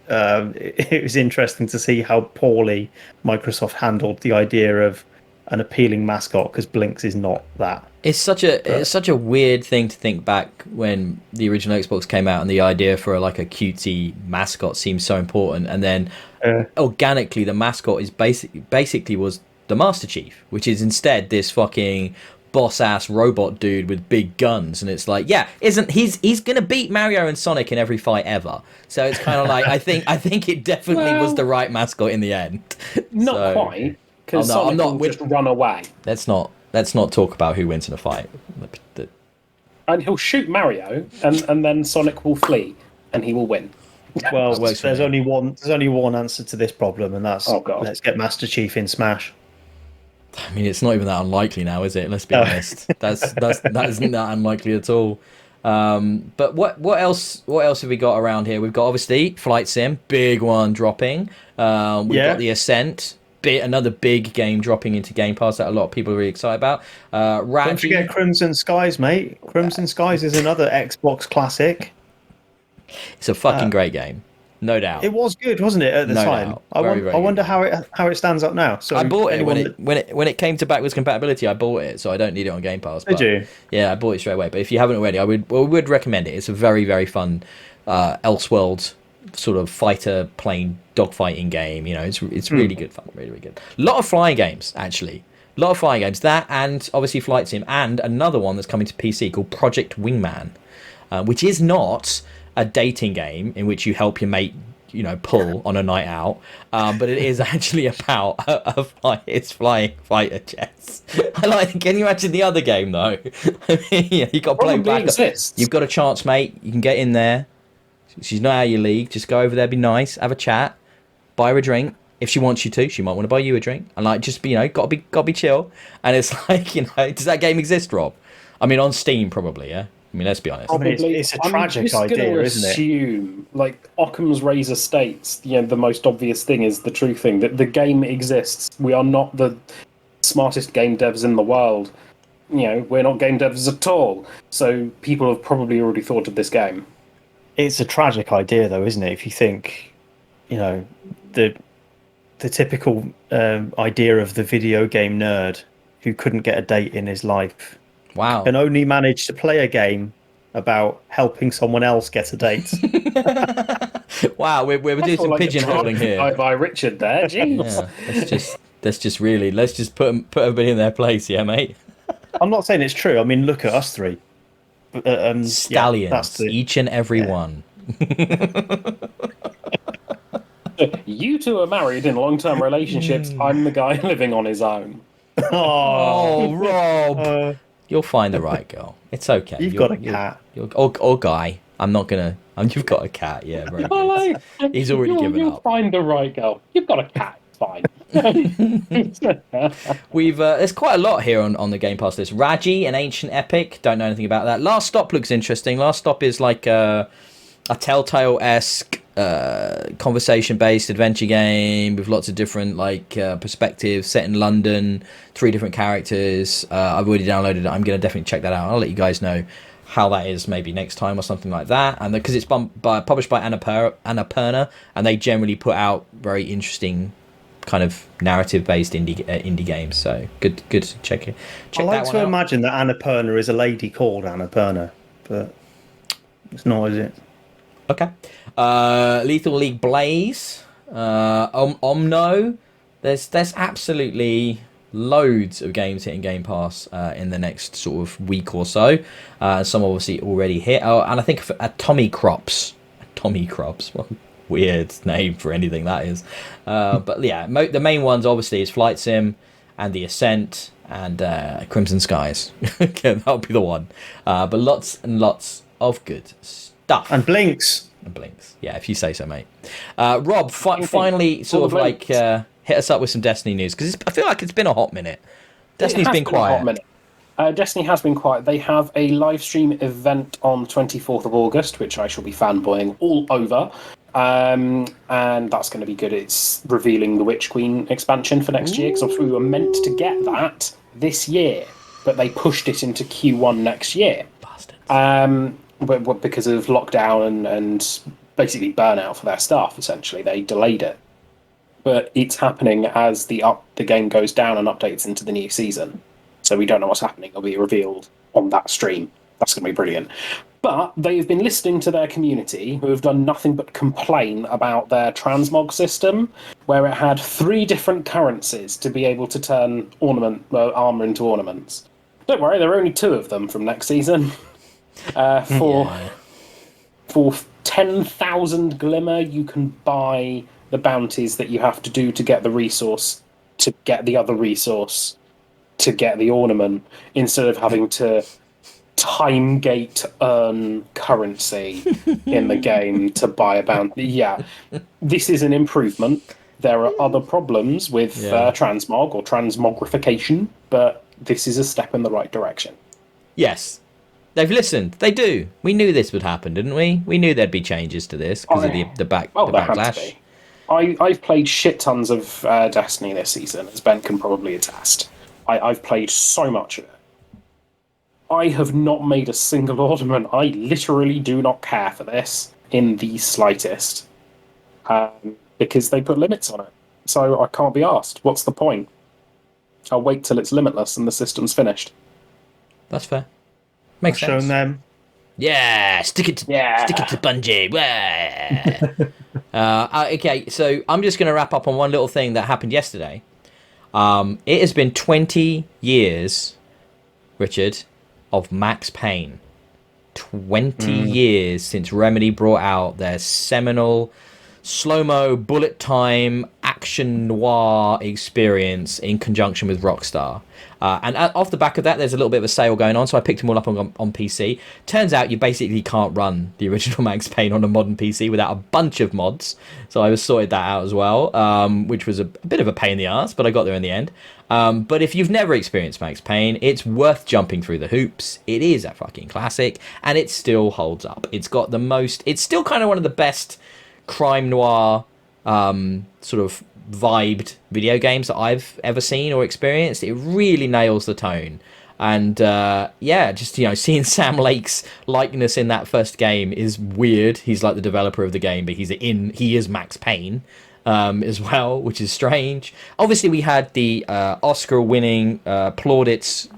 it was interesting to see how poorly Microsoft handled the idea of an appealing mascot, because Blinks is not that. It's such a weird thing to think back when the original Xbox came out and the idea for like a cutesy mascot seemed so important, and then organically the mascot is basically was the Master Chief, which is instead this fucking boss ass robot dude with big guns, and it's like, yeah, he's gonna beat Mario and Sonic in every fight ever. So it's kind of like I think it definitely was the right mascot in the end. Not quite, because Sonic will just run away. Let's not talk about who wins in a fight. And he'll shoot Mario, and then Sonic will flee, and he will win. Well, there's only one answer to this problem, and that's let's get Master Chief in Smash. I mean, it's not even that unlikely now, is it? Let's be honest. That isn't that unlikely at all. But what else have we got around here? We've got obviously Flight Sim, big one dropping. We've got the Ascent, another big game dropping into Game Pass that a lot of people are really excited about. Don't forget Crimson Skies, mate. Crimson Skies is another Xbox classic. It's a fucking great game, no doubt. It was good, wasn't it, at the time? I wonder how it stands up now. So I bought it when it came to backwards compatibility. I bought it, so I don't need it on Game Pass. Did you? Yeah, I bought it straight away. But if you haven't already, I would recommend it. It's a very, very fun Elseworlds sort of fighter plane dogfighting game. You know, it's really good fun, really, really good. A lot of flying games, actually. A A lot of flying games. That and obviously Flight Sim, and another one that's coming to PC called Project Wingman, which is not a dating game in which you help your mate, pull on a night out, but it is actually about it's flying fighter jets. Can you imagine the other game though? You got to play back. You've got a chance, mate. You can get in there. She's not out of your league. Just go over there, be nice, have a chat, buy her a drink. If she wants you to, she might want to buy you a drink. And just be, gotta be chill. And it's does that game exist, Rob? I mean, on Steam probably, yeah. I mean, let's be honest. Probably, it's a tragic idea, isn't it? Assume, like Occam's razor states, the most obvious thing is the true thing, that the game exists. We are not the smartest game devs in the world. We're not game devs at all. So people have probably already thought of this game. It's a tragic idea, though, isn't it? If you think, the typical idea of the video game nerd who couldn't get a date in his life. Wow. And only managed to play a game about helping someone else get a date. Wow, we're doing some pigeonholing here. By Richard there, jeez. Yeah, let's just put everybody in their place, yeah, mate. I'm not saying it's true. I mean, look at us three. Stallions, each and every one. You two are married in long-term relationships. I'm the guy living on his own. Oh, Rob. You'll find the right girl. It's okay. You've got a cat. Or guy. I'm not going to... You've got a cat, yeah. Very good. He's already given up. You'll find the right girl. You've got a cat. Fine. There's quite a lot here on the Game Pass list. Raji, an ancient epic. Don't know anything about that. Last Stop looks interesting. Last Stop is like a Telltale-esque conversation-based adventure game with lots of different perspectives, set in London, 3 different characters. I've already downloaded it. I'm going to definitely check that out. I'll let you guys know how that is maybe next time or something like that. And because it's published by Annapurna, and they generally put out very interesting kind of narrative-based indie games. So good to check it. I like to imagine that Annapurna is a lady called Annapurna, but it's not, is it? Okay. Lethal League Blaze. Omno. There's absolutely loads of games hitting Game Pass in the next sort of week or so. Some obviously already hit. Oh, and I think Tommy Crops. Well, weird name for anything that is. But yeah, the main ones obviously is Flight Sim and The Ascent and Crimson Skies. That'll be the one. But lots and lots of good stuff. And Blinks. Yeah, if you say so, mate. Rob, finally sort of hit us up with some Destiny news, because I feel like it's been a hot minute. Destiny's been quiet. Destiny has been quiet. They have a live stream event on 24th of August, which I shall be fanboying all over. And that's going to be good. It's revealing the Witch Queen expansion for next year, because we were meant to get that this year, but they pushed it into Q1 next year. Bastards. Because of lockdown and basically burnout for their staff, essentially. They delayed it. But it's happening as the game goes down and updates into the new season. So we don't know what's happening. It'll be revealed on that stream. That's going to be brilliant. But they've been listening to their community, who have done nothing but complain about their transmog system, where it had 3 different currencies to be able to turn armor into ornaments. Don't worry, there are only 2 of them from next season. For 10,000 glimmer, you can buy the bounties that you have to do to get the resource, to get the other resource, to get the ornament, instead of having to time gate earn currency in the game to buy a bounty. Yeah, this is an improvement. There are other problems with transmog or transmogrification, but this is a step in the right direction. Yes. They've listened. They do. We knew this would happen, didn't we? We knew there'd be changes to this because of the backlash. I've played shit tons of Destiny this season, as Ben can probably attest. I've played so much of it. I have not made a single ornament. I literally do not care for this in the slightest. Because they put limits on it. So I can't be asked. What's the point? I'll wait till it's limitless and the system's finished. That's fair. Makes sense. Shown them. Yeah, stick it to Bungie. Okay, so I'm just going to wrap up on one little thing that happened yesterday. It has been 20 years, Richard, of Max Payne. 20 years since Remedy brought out their seminal slow-mo bullet time action noir experience in conjunction with Rockstar. And off the back of that, there's a little bit of a sale going on, so I picked them all up on PC. Turns out you basically can't run the original Max Payne on a modern PC without a bunch of mods, so I was sorted that out as well, which was a bit of a pain in the arse, but I got there in the end. But if you've never experienced Max Payne, it's worth jumping through the hoops. It is a fucking classic, and it still holds up. It's still kind of one of the best crime noir sort of vibed video games that I've ever seen or experienced. It really nails the tone. And just seeing Sam Lake's likeness in that first game is weird. He's like the developer of the game, but he is Max Payne as well, which is strange. Obviously, we had the Oscar-winning plaudits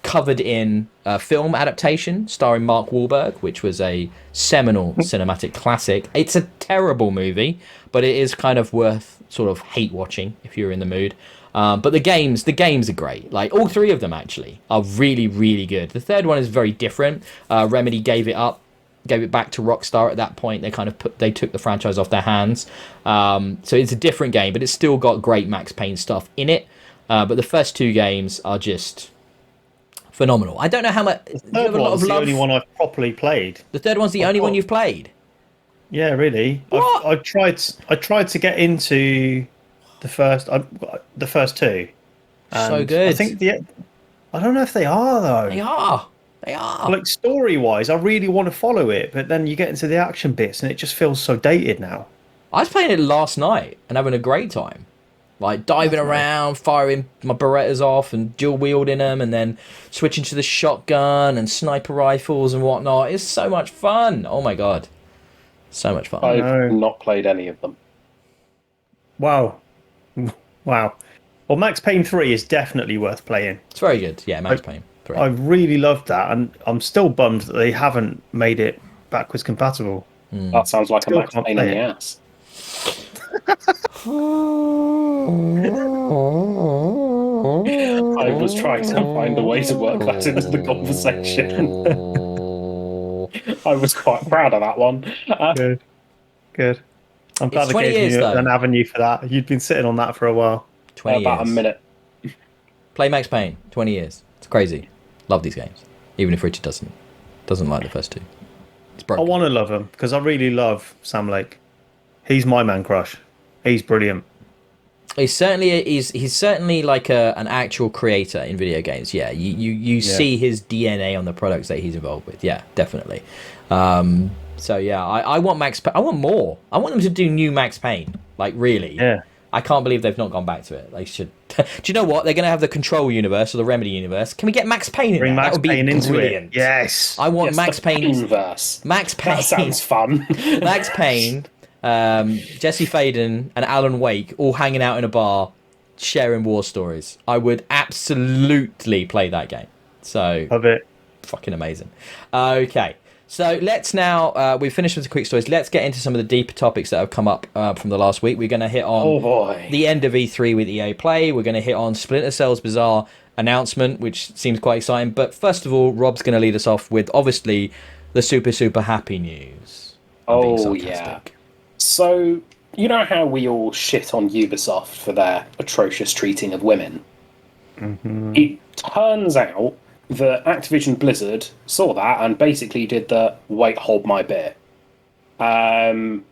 covered in film adaptation starring Mark Wahlberg, which was a seminal cinematic classic. It's a terrible movie, but it is kind of worth sort of hate watching if you're in the mood. But the games are great. Like all three of them actually are really, really good. The third one is very different. Remedy gave it back to Rockstar at that point. They took the franchise off their hands. So it's a different game, but it's still got great Max Payne stuff in it. But the first two games are just phenomenal. I don't know how much. The third one's the only one I've properly played. The third one's the only one you've played. Yeah, really. What? I tried to get into the first two. So good. I think I don't know if they are though. They are. Like story wise, I really want to follow it, but then you get into the action bits and it just feels so dated now. I was playing it last night and having a great time. Like diving around, firing my Berettas off and dual wielding them, and then switching to the shotgun and sniper rifles and whatnot. It's so much fun. Oh my god. So much fun. I've not played any of them. Wow. Well, Max Payne 3 is definitely worth playing. It's very good. Yeah, Max Payne 3. I really loved that, and I'm still bummed that they haven't made it backwards compatible. That sounds like a Max Payne in the ass. I was trying to find a way to work that into the conversation. I was quite proud of that one. Good. I'm glad I gave you an avenue for that. You'd been sitting on that for a while. 20 about years. A minute. Play Max Payne. 20 years. It's crazy. Love these games. Even if Richard doesn't like the first two. It's broken. I want to love him because I really love Sam Lake. He's my man crush. He's brilliant. He's certainly like an actual creator in video games. Yeah, you see his DNA on the products that he's involved with. Yeah, definitely. So yeah, I want I want more. I want them to do new Max Payne. Like really. Yeah. I can't believe they've not gone back to it. They should. Do you know what? They're going to have the Control universe or the Remedy universe. Can we get Max Payne in Bring there? Max That would Payne be into brilliant. it. Yes. I want Max Payne. Verse. Max Payne. That sounds fun. Max Payne, Jesse Faden, and Alan Wake all hanging out in a bar, sharing war stories. I would absolutely play that game. So Love it. Fucking amazing. Okay. So let's now, we've finished with the quick stories. Let's get into some of the deeper topics that have come up from the last week. We're going to hit on the end of E3 with EA Play. We're going to hit on Splinter Cell's bizarre announcement, which seems quite exciting. But first of all, Rob's going to lead us off with, obviously, the super, super happy news. Yeah. So, you know how we all shit on Ubisoft for their atrocious treating of women? Mm-hmm. It turns out that Activision Blizzard saw that and basically did the wait, hold my beer. And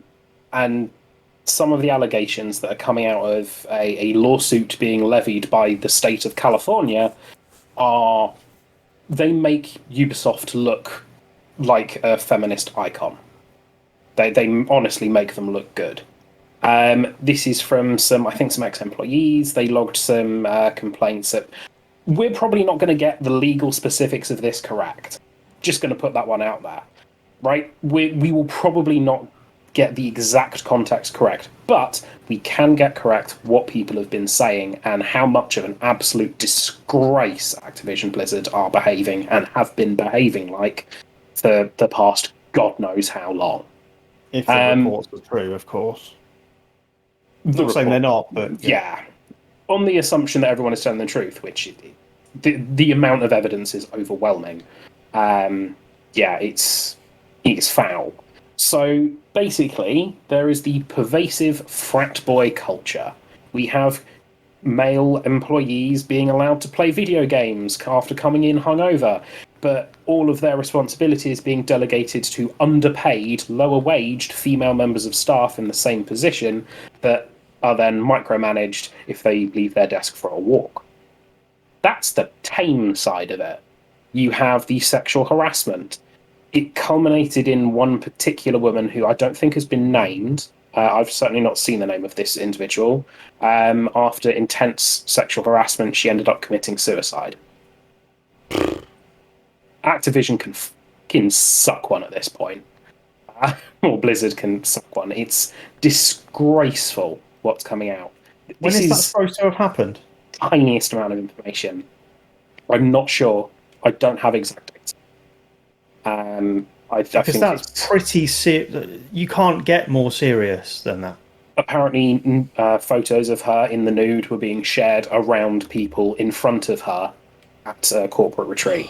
some of the allegations that are coming out of a lawsuit being levied by the state of California they make Ubisoft look like a feminist icon. They honestly make them look good. This is from some ex-employees. They logged some complaints that we're probably not going to get the legal specifics of this correct. Just going to put that one out there, right? We will probably not get the exact context correct, but we can get correct what people have been saying and how much of an absolute disgrace Activision Blizzard are behaving and have been behaving like for the past God knows how long. If the reports are true, of course. Not saying they're not, but yeah. on the assumption that everyone is telling the truth, which the amount of evidence is overwhelming. It's foul. So basically, there is the pervasive frat boy culture. We have male employees being allowed to play video games after coming in hungover, but all of their responsibilities being delegated to underpaid, lower-waged female members of staff in the same position that are then micromanaged if they leave their desk for a walk. That's the tame side of it. You have the sexual harassment. It culminated in one particular woman who I don't think has been named. I've certainly not seen the name of this individual. After intense sexual harassment, she ended up committing suicide. Activision can fucking suck one at this point. Or Blizzard can suck one. It's disgraceful what's coming out. When is that supposed to have happened? Tiniest amount of information. I'm not sure. I don't have exact dates. I think that's pretty you can't get more serious than that. Apparently, photos of her in the nude were being shared around people in front of her at a corporate retreat.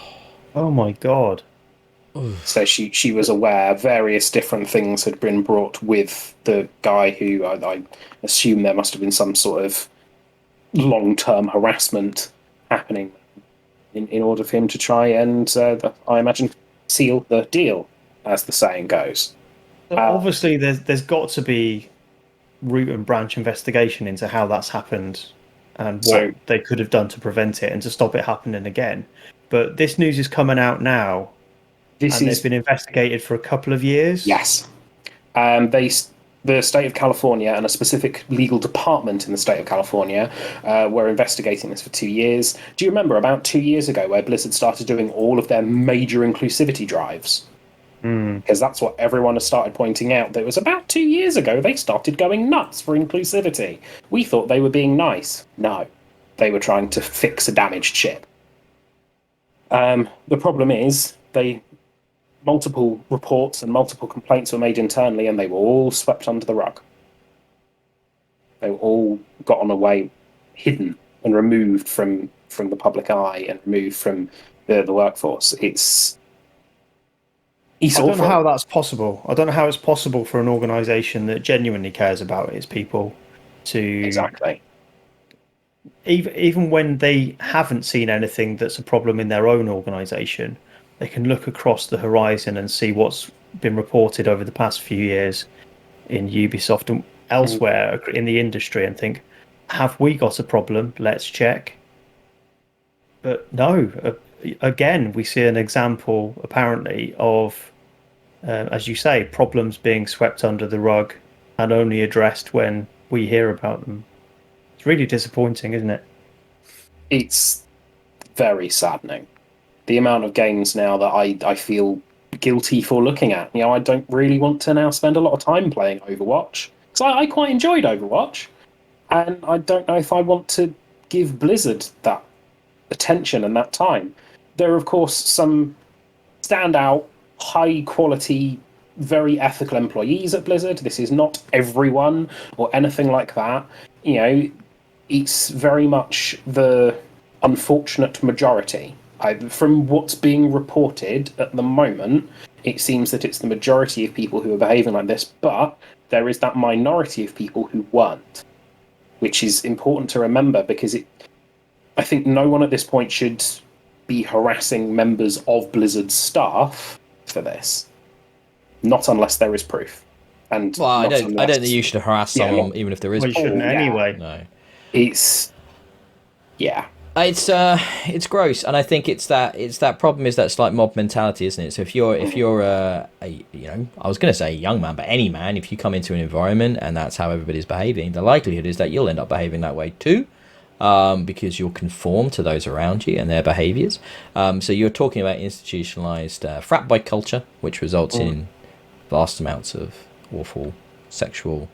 Oh my god. So she was aware various different things had been brought with the guy who I assume there must have been some sort of long-term harassment happening in order for him to try and, I imagine, seal the deal, as the saying goes. Obviously, there's got to be root and branch investigation into how that's happened and what they could have done to prevent it and to stop it happening again. But this news is coming out now, it's been investigated for a couple of years. Yes. The state of California and a specific legal department in the state of California were investigating this for 2 years. Do you remember about 2 years ago where Blizzard started doing all of their major inclusivity drives? Because that's what everyone has started pointing out. That it was about 2 years ago they started going nuts for inclusivity. We thought they were being nice. No. They were trying to fix a damaged ship. The problem is multiple reports and multiple complaints were made internally, and they were all swept under the rug. They were all gotten away, hidden, and removed from the public eye and removed from the workforce. It's I don't know how that's possible. I don't know how it's possible for an organisation that genuinely cares about its people to... Exactly. Even when they haven't seen anything that's a problem in their own organisation, they can look across the horizon and see what's been reported over the past few years in Ubisoft and elsewhere in the industry and think, have we got a problem? Let's check. But no, again, we see an example, apparently, of, as you say, problems being swept under the rug and only addressed when we hear about them. It's really disappointing, isn't it? It's very saddening. The amount of games now that I feel guilty for looking at. You know, I don't really want to now spend a lot of time playing Overwatch. Because I quite enjoyed Overwatch. And I don't know if I want to give Blizzard that attention and that time. There are, of course, some standout, high-quality, very ethical employees at Blizzard. This is not everyone or anything like that. You know, it's very much the unfortunate majority. From what's being reported at the moment, it seems that it's the majority of people who are behaving like this, but there is that minority of people who weren't, which is important to remember because I think no one at this point should be harassing members of Blizzard's staff for this, not unless there is proof. And well, I don't think you should harass someone even if there is. Well, you shouldn't anyway. No, it's It's gross, and I think it's that problem is that slight mob mentality, isn't it? So if you're I was going to say a young man, but any man, if you come into an environment and that's how everybody's behaving, the likelihood is that you'll end up behaving that way too, because you'll conform to those around you and their behaviours. So you're talking about institutionalized frat boy culture, which results in vast amounts of awful sexual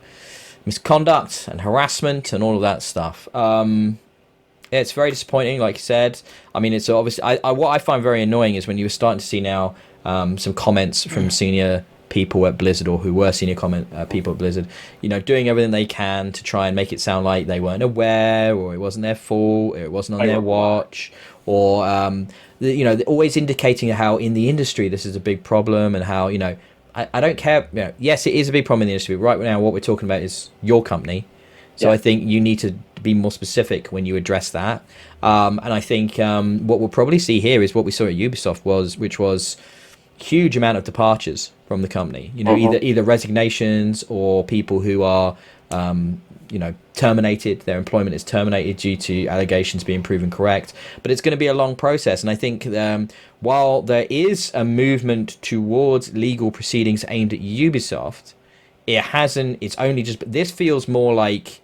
misconduct and harassment and all of that stuff. Yeah, it's very disappointing, like you said. I mean, it's obviously... what I find very annoying is when you're starting to see now some comments from senior people at Blizzard, or who were senior people at Blizzard, doing everything they can to try and make it sound like they weren't aware, or it wasn't their fault, or it wasn't on their watch, or they're always indicating how in the industry this is a big problem, and how I don't care. Yes, it is a big problem in the industry. But right now, what we're talking about is your company, so I think you need to be more specific when you address that. And I think what we'll probably see here is what we saw at Ubisoft which was huge amount of departures from the company. Either resignations or people who are terminated. Their employment is terminated due to allegations being proven correct. But it's going to be a long process, and I think while there is a movement towards legal proceedings aimed at Ubisoft, it's only just. This feels more like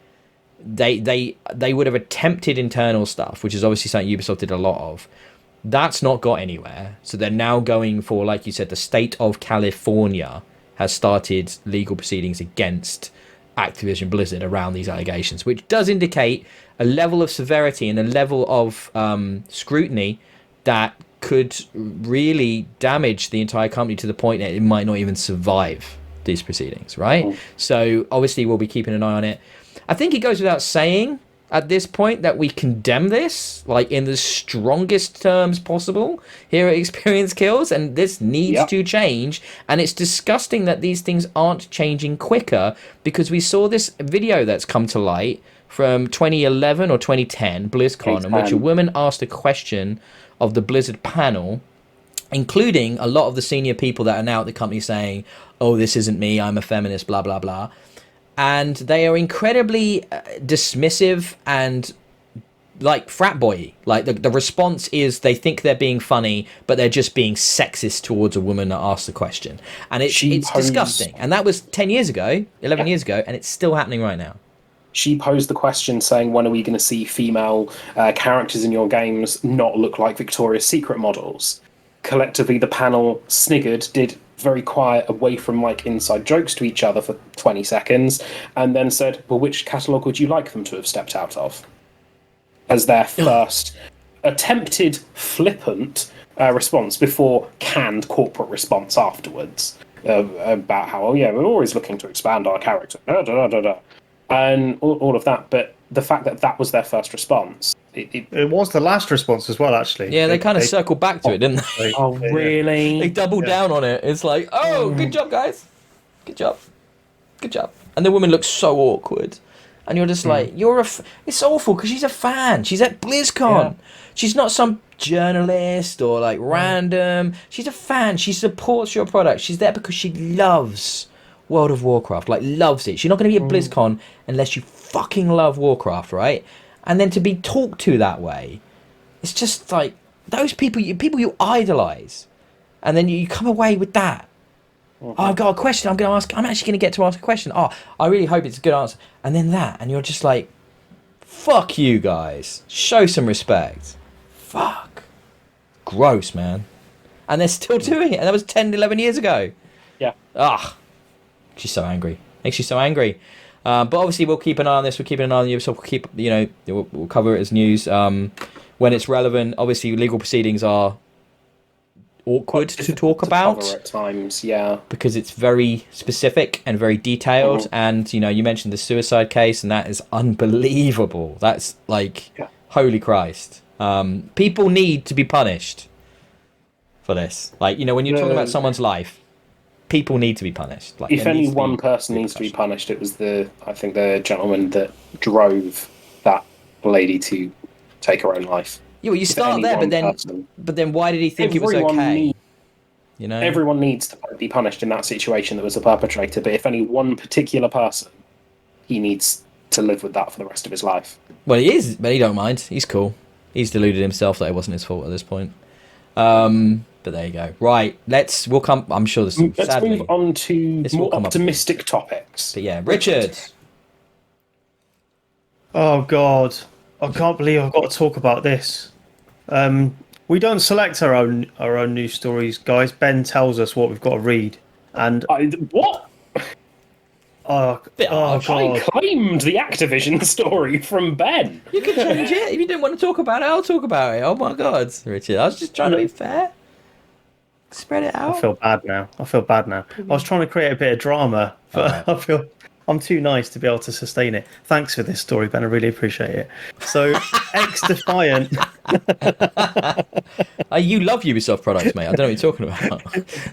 they would have attempted internal stuff, which is obviously something Ubisoft did a lot of. That's not got anywhere, so they're now going for, like you said, the state of California has started legal proceedings against Activision Blizzard around these allegations, which does indicate a level of severity and a level of scrutiny that could really damage the entire company to the point that it might not even survive these proceedings, right? So obviously we'll be keeping an eye on it. I think it goes without saying at this point that we condemn this, like, in the strongest terms possible here at Experience Kills, and this needs to change. And it's disgusting that these things aren't changing quicker, because we saw this video that's come to light from 2011 or 2010 BlizzCon, in which a woman asked a question of the Blizzard panel, including a lot of the senior people that are now at the company saying, oh, this isn't me, I'm a feminist, blah, blah, blah. And they are incredibly dismissive and like frat boy. Like the response is they think they're being funny, but they're just being sexist towards a woman that asked the question. And it's disgusting. And that was 10 years ago, 11 years ago, and it's still happening right now. She posed the question saying, when are we going to see female characters in your games not look like Victoria's Secret models? Collectively, the panel sniggered, did very quiet, away from like inside jokes to each other for 20 seconds, and then said, well, which catalogue would you like them to have stepped out of? As their first attempted flippant response before canned corporate response afterwards, about how, oh yeah, we're always looking to expand our character, and all of that. But the fact that that was their first response, it was the last response as well, actually. Yeah, they kind of circled back to it, didn't they? Oh, really? They doubled down on it. It's like, oh, good job, guys. Good job. Good job. And the woman looks so awkward. And you're just like, it's awful, because she's a fan. She's at BlizzCon. Yeah. She's not some journalist or like random. She's a fan. She supports your product. She's there because she loves World of Warcraft. Like, loves it. She's not going to be at BlizzCon unless you fucking love Warcraft, right? And then to be talked to that way, it's just like those people you idolize, and then you come away with that. Oh, I've got a question. I'm actually going to get to ask a question. Oh, I really hope it's a good answer. And then that, and you're just like, fuck you guys. Show some respect. Fuck. Gross, man. And they're still doing it. And that was 10, 11 years ago. Yeah. Ugh. She's so angry. Makes you so angry. But obviously we'll keep an eye on this. We're keeping an eye on Ubisoft. We'll keep, we'll cover it as news when it's relevant. Obviously, legal proceedings are awkward to talk about at times, yeah, because it's very specific and very detailed. And you mentioned the suicide case, and that is unbelievable. That's like, holy Christ. People need to be punished for this. Like, when you're talking about someone's life, people need to be punished. Like, if any one person needs to be punished, it was the gentleman that drove that lady to take her own life. Yeah, well, you start there, but then why did he think it was okay? Everyone needs to be punished in that situation that was a perpetrator. But if any one particular person, he needs to live with that for the rest of his life. Well, he is, but he don't mind. He's cool. He's deluded himself that it wasn't his fault at this point. But there you go. Right, we'll come. I'm sure there's some. Let's move on to more optimistic topics. But yeah, Richard. Oh God, I can't believe I've got to talk about this. We don't select our own news stories, guys. Ben tells us what we've got to read, and what? Oh God! I claimed the Activision story from Ben. You can change it if you didn't want to talk about it. I'll talk about it. Oh my God, Richard, I was just trying to be fair. Spread it out. I feel bad now. I was trying to create a bit of drama, but I feel I'm too nice to be able to sustain it. Thanks for this story, Ben. I really appreciate it. So, X-Defiant. You love Ubisoft products, mate. I don't know what you're talking about.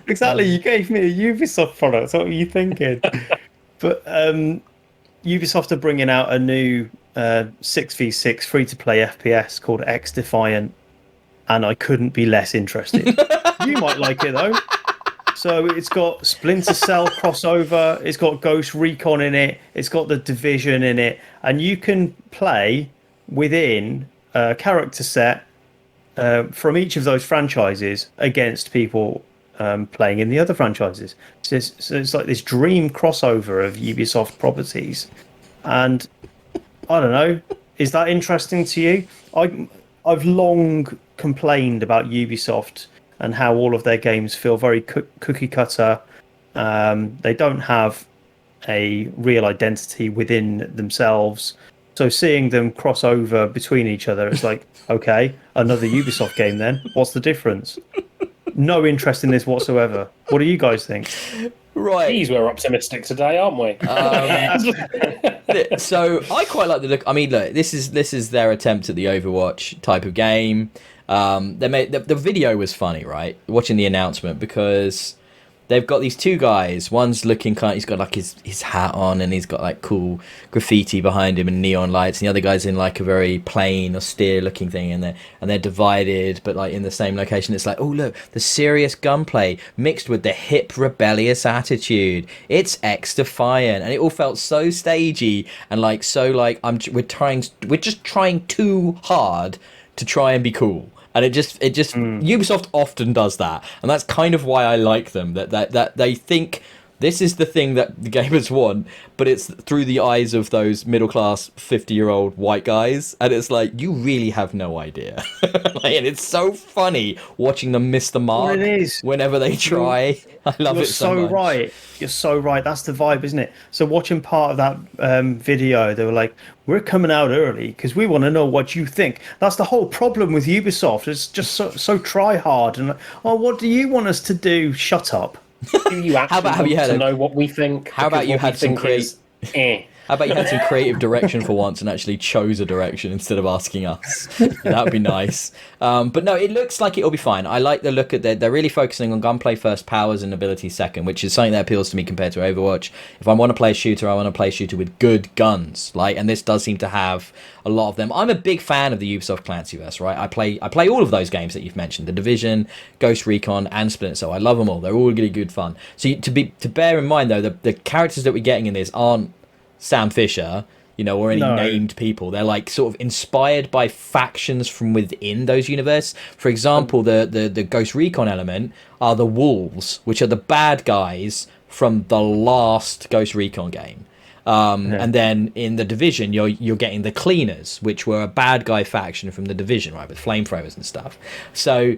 Exactly. You gave me a Ubisoft product. What were you thinking? But Ubisoft are bringing out a new 6v6 free-to-play FPS called X-Defiant, and I couldn't be less interested. You might like it, though. So it's got Splinter Cell crossover, it's got Ghost Recon in it, it's got The Division in it, and you can play within a character set from each of those franchises against people playing in the other franchises. So it's like this dream crossover of Ubisoft properties. And I don't know, is that interesting to you? I've long complained about Ubisoft and how all of their games feel very cookie cutter. They don't have a real identity within themselves. So seeing them cross over between each other, it's like, okay, another Ubisoft game then. What's the difference? No interest in this whatsoever. What do you guys think? Right. Geez, we're optimistic today, aren't we? So I quite like the look. I mean, look, this is their attempt at the Overwatch type of game. They made the video was funny, right? Watching the announcement, because they've got these two guys. One's looking he's got like his hat on, and he's got like cool graffiti behind him and neon lights. And the other guy's in like a very plain, austere looking thing, and they're divided, but like in the same location. It's like, oh look, the serious gunplay mixed with the hip rebellious attitude. It's X-Defiant, and it all felt so stagey and like so like we're just trying too hard to try and be cool. And it just Ubisoft often does that, and that's kind of why I like them. That they think this is the thing that the gamers want, but it's through the eyes of those middle class 50-year-old white guys, and it's like, you really have no idea. And it's so funny watching them miss the mark whenever they try. I love it so much. Right. You're so right. That's the vibe, isn't it? So watching part of that video, they were like, we're coming out early because we want to know what you think. That's the whole problem with Ubisoft. It's just so try hard. And, what do you want us to do? Shut up. Do you actually want to know what we think? How about you had some How about you had some creative direction for once and actually chose a direction instead of asking us? That would be nice. But no, it looks like it'll be fine. I like the look at they're really focusing on gunplay first, powers and abilities second, which is something that appeals to me compared to Overwatch. If I want to play a shooter, I want to play a shooter with good guns, and this does seem to have a lot of them. I'm a big fan of the Ubisoft Clancyverse, right? I play all of those games that you've mentioned: The Division, Ghost Recon, and Splinter Cell. I love them all. They're all really good fun. So to bear in mind though, the characters that we're getting in this aren't Sam Fisher, or any named people. They're like sort of inspired by factions from within those universe. For example, the Ghost Recon element are the Wolves, which are the bad guys from the last Ghost Recon game. And then in The Division, you're getting the Cleaners, which were a bad guy faction from The Division, right, with flamethrowers and stuff. So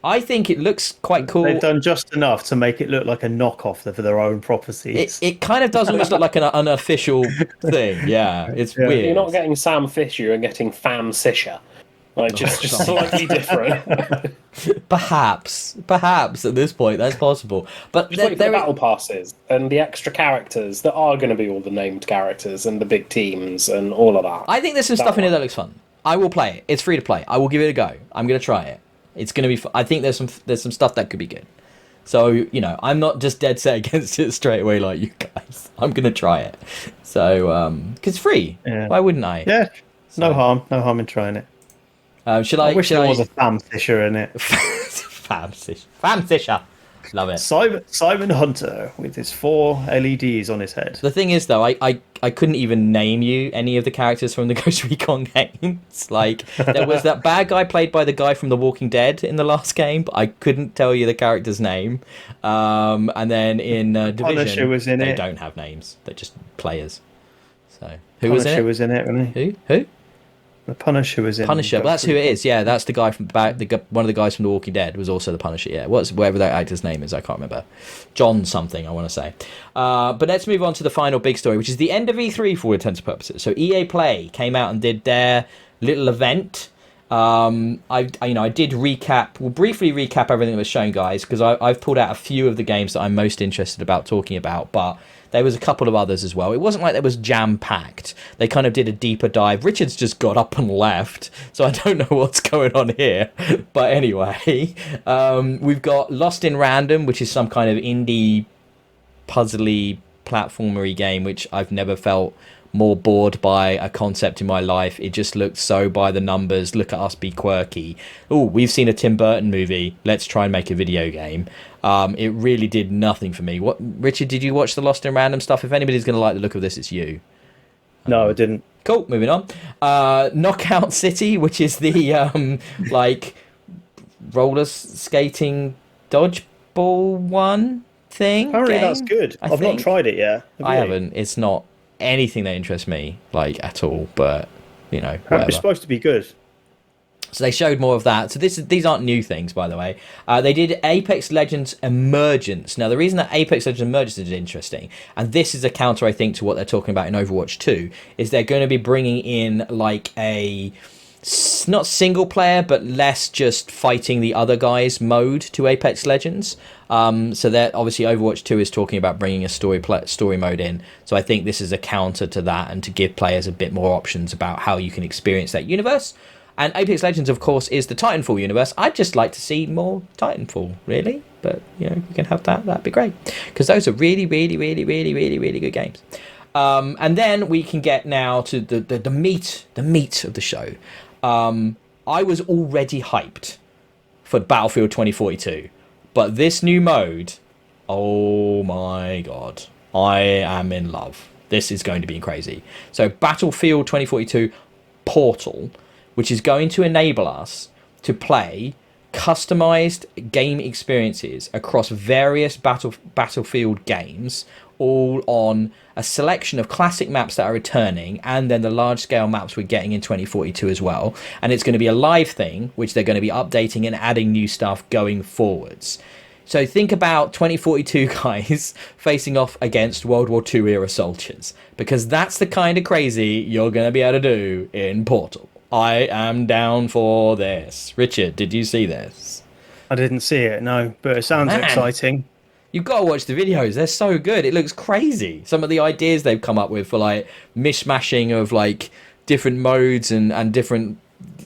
I think it looks quite cool. They've done just enough to make it look like a knockoff for their own properties. It kind of does almost look like an unofficial thing. Yeah, it's weird. You're not getting Sam Fisher, you're getting Fam Sisher. Like, just slightly different. Perhaps at this point that's possible. But just wait for the battle passes and the extra characters that are going to be all the named characters and the big teams and all of that. I think there's some stuff in here that looks fun. I will play it. It's free to play. I will give it a go. I'm going to try it. It's going to be. I think there's some stuff that could be good. So I'm not just dead set against it straight away like you guys. I'm going to try it. So because it's free. Yeah. Why wouldn't I? Yeah. No harm in trying it. I wish there was a Fam Fisher in it. Fam Fisher. Love it. Simon Hunter with his 4 LEDs on his head. The thing is, though, I couldn't even name you any of the characters from the Ghost Recon games. Like, there was that bad guy played by the guy from The Walking Dead in the last game, but I couldn't tell you the character's name. And then in Division, Punisher was in they it. don't have names. They're just players. So Punisher was in it, wasn't he? Who? The Punisher was in. Punisher, but that's who it is. Yeah, that's the guy from one of the guys from The Walking Dead was also the Punisher. Yeah, whatever that actor's name is, I can't remember. John something, I want to say. But let's move on to the final big story, which is the end of E3 for all intents and purposes. So EA Play came out and did their little event. I did briefly recap everything that was shown, guys, because I've pulled out a few of the games that I'm most interested about talking about, but there was a couple of others as well. It wasn't like there was jam-packed. They kind of did a deeper dive. Richard's just got up and left, so I don't know what's going on here. But anyway, we've got Lost in Random, which is some kind of indie puzzly platformery game, which I've never felt more bored by a concept in my life. It just looked so by the numbers. Look at us be quirky. Oh, we've seen a Tim Burton movie. Let's try and make a video game. It really did nothing for me. What, Richard, did you watch the Lost in Random stuff? If anybody's going to like the look of this, it's you. No, I didn't. Cool, moving on. Knockout City, which is the like roller skating dodgeball one thing. Apparently game, that's good. I've not tried it yet. I haven't. It's not anything that interests me like at all, but it's supposed to be good. So they showed more of that. So these aren't new things, by the way. They did Apex Legends Emergence. Now the reason that Apex Legends Emergence is interesting, and this is a counter I think to what they're talking about in Overwatch 2, is they're going to be bringing in like a not single player but less just fighting the other guys mode to Apex Legends. So that obviously Overwatch 2 is talking about bringing a story mode in. So I think this is a counter to that and to give players a bit more options about how you can experience that universe. And Apex Legends, of course, is the Titanfall universe. I'd just like to see more Titanfall, really. But, we can have that. That'd be great. Because those are really, really, really, really, really, really good games. And then we can get now to the meat of the show. I was already hyped for Battlefield 2042. But this new mode, oh my god, I am in love. This is going to be crazy. So Battlefield 2042 Portal, which is going to enable us to play customized game experiences across various Battlefield games, all on a selection of classic maps that are returning, and then the large-scale maps we're getting in 2042 as well. And it's going to be a live thing, which they're going to be updating and adding new stuff going forwards. So think about 2042 guys facing off against World War II era soldiers, because that's the kind of crazy you're going to be able to do in Portal. I am down for this. Richard, did you see this? I didn't see it, no, but it sounds exciting. You've got to watch the videos. They're so good. It looks crazy. Some of the ideas they've come up with for like mishmashing of like different modes and different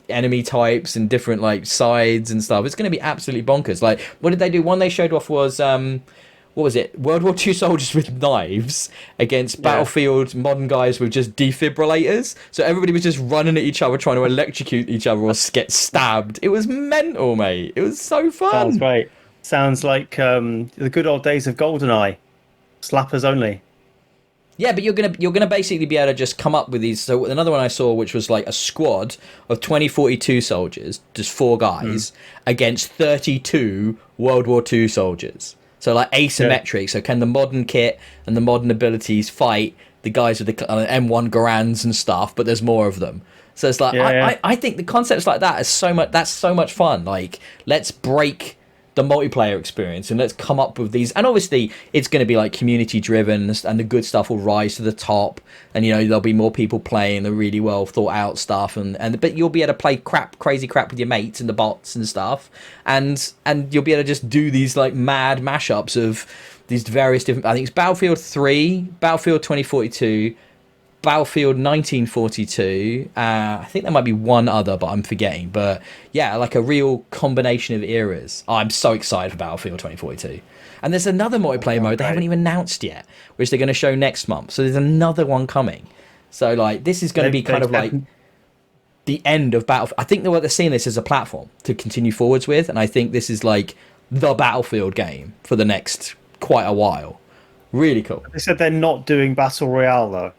enemy types and different like sides and stuff. It's going to be absolutely bonkers. Like, what did they do? One they showed off was what was it? World War II soldiers with knives against Battlefield modern guys with just defibrillators. So everybody was just running at each other, trying to electrocute each other or get stabbed. It was mental, mate. It was so fun. Sounds great. Sounds like the good old days of GoldenEye. Slappers only. Yeah, but you're gonna basically be able to just come up with these. So another one I saw, which was like a squad of 2042 soldiers, just 4 guys, against 32 World War II soldiers. So like asymmetric. Yeah. So can the modern kit and the modern abilities fight the guys with the M1 Garands and stuff? But there's more of them. So it's like I think the concepts like that is so much fun. Like, let's break the multiplayer experience and let's come up with these. And obviously it's going to be like community driven, and the good stuff will rise to the top, and there'll be more people playing the really well thought out stuff, but you'll be able to play crazy crap with your mates and the bots and stuff, and you'll be able to just do these like mad mashups of these various different, I think it's Battlefield 3, Battlefield 2042, Battlefield 1942. I think there might be one other, but I'm forgetting. But yeah, like a real combination of eras. I'm so excited for Battlefield 2042. And there's another multiplayer mode they haven't even announced yet, which they're going to show next month. So there's another one coming. So like, this is going to be kind of like the end of Battlefield. I think what they're seeing this as a platform to continue forwards with, and I think this is like the Battlefield game for the next quite a while. Really cool. They said they're not doing Battle Royale though.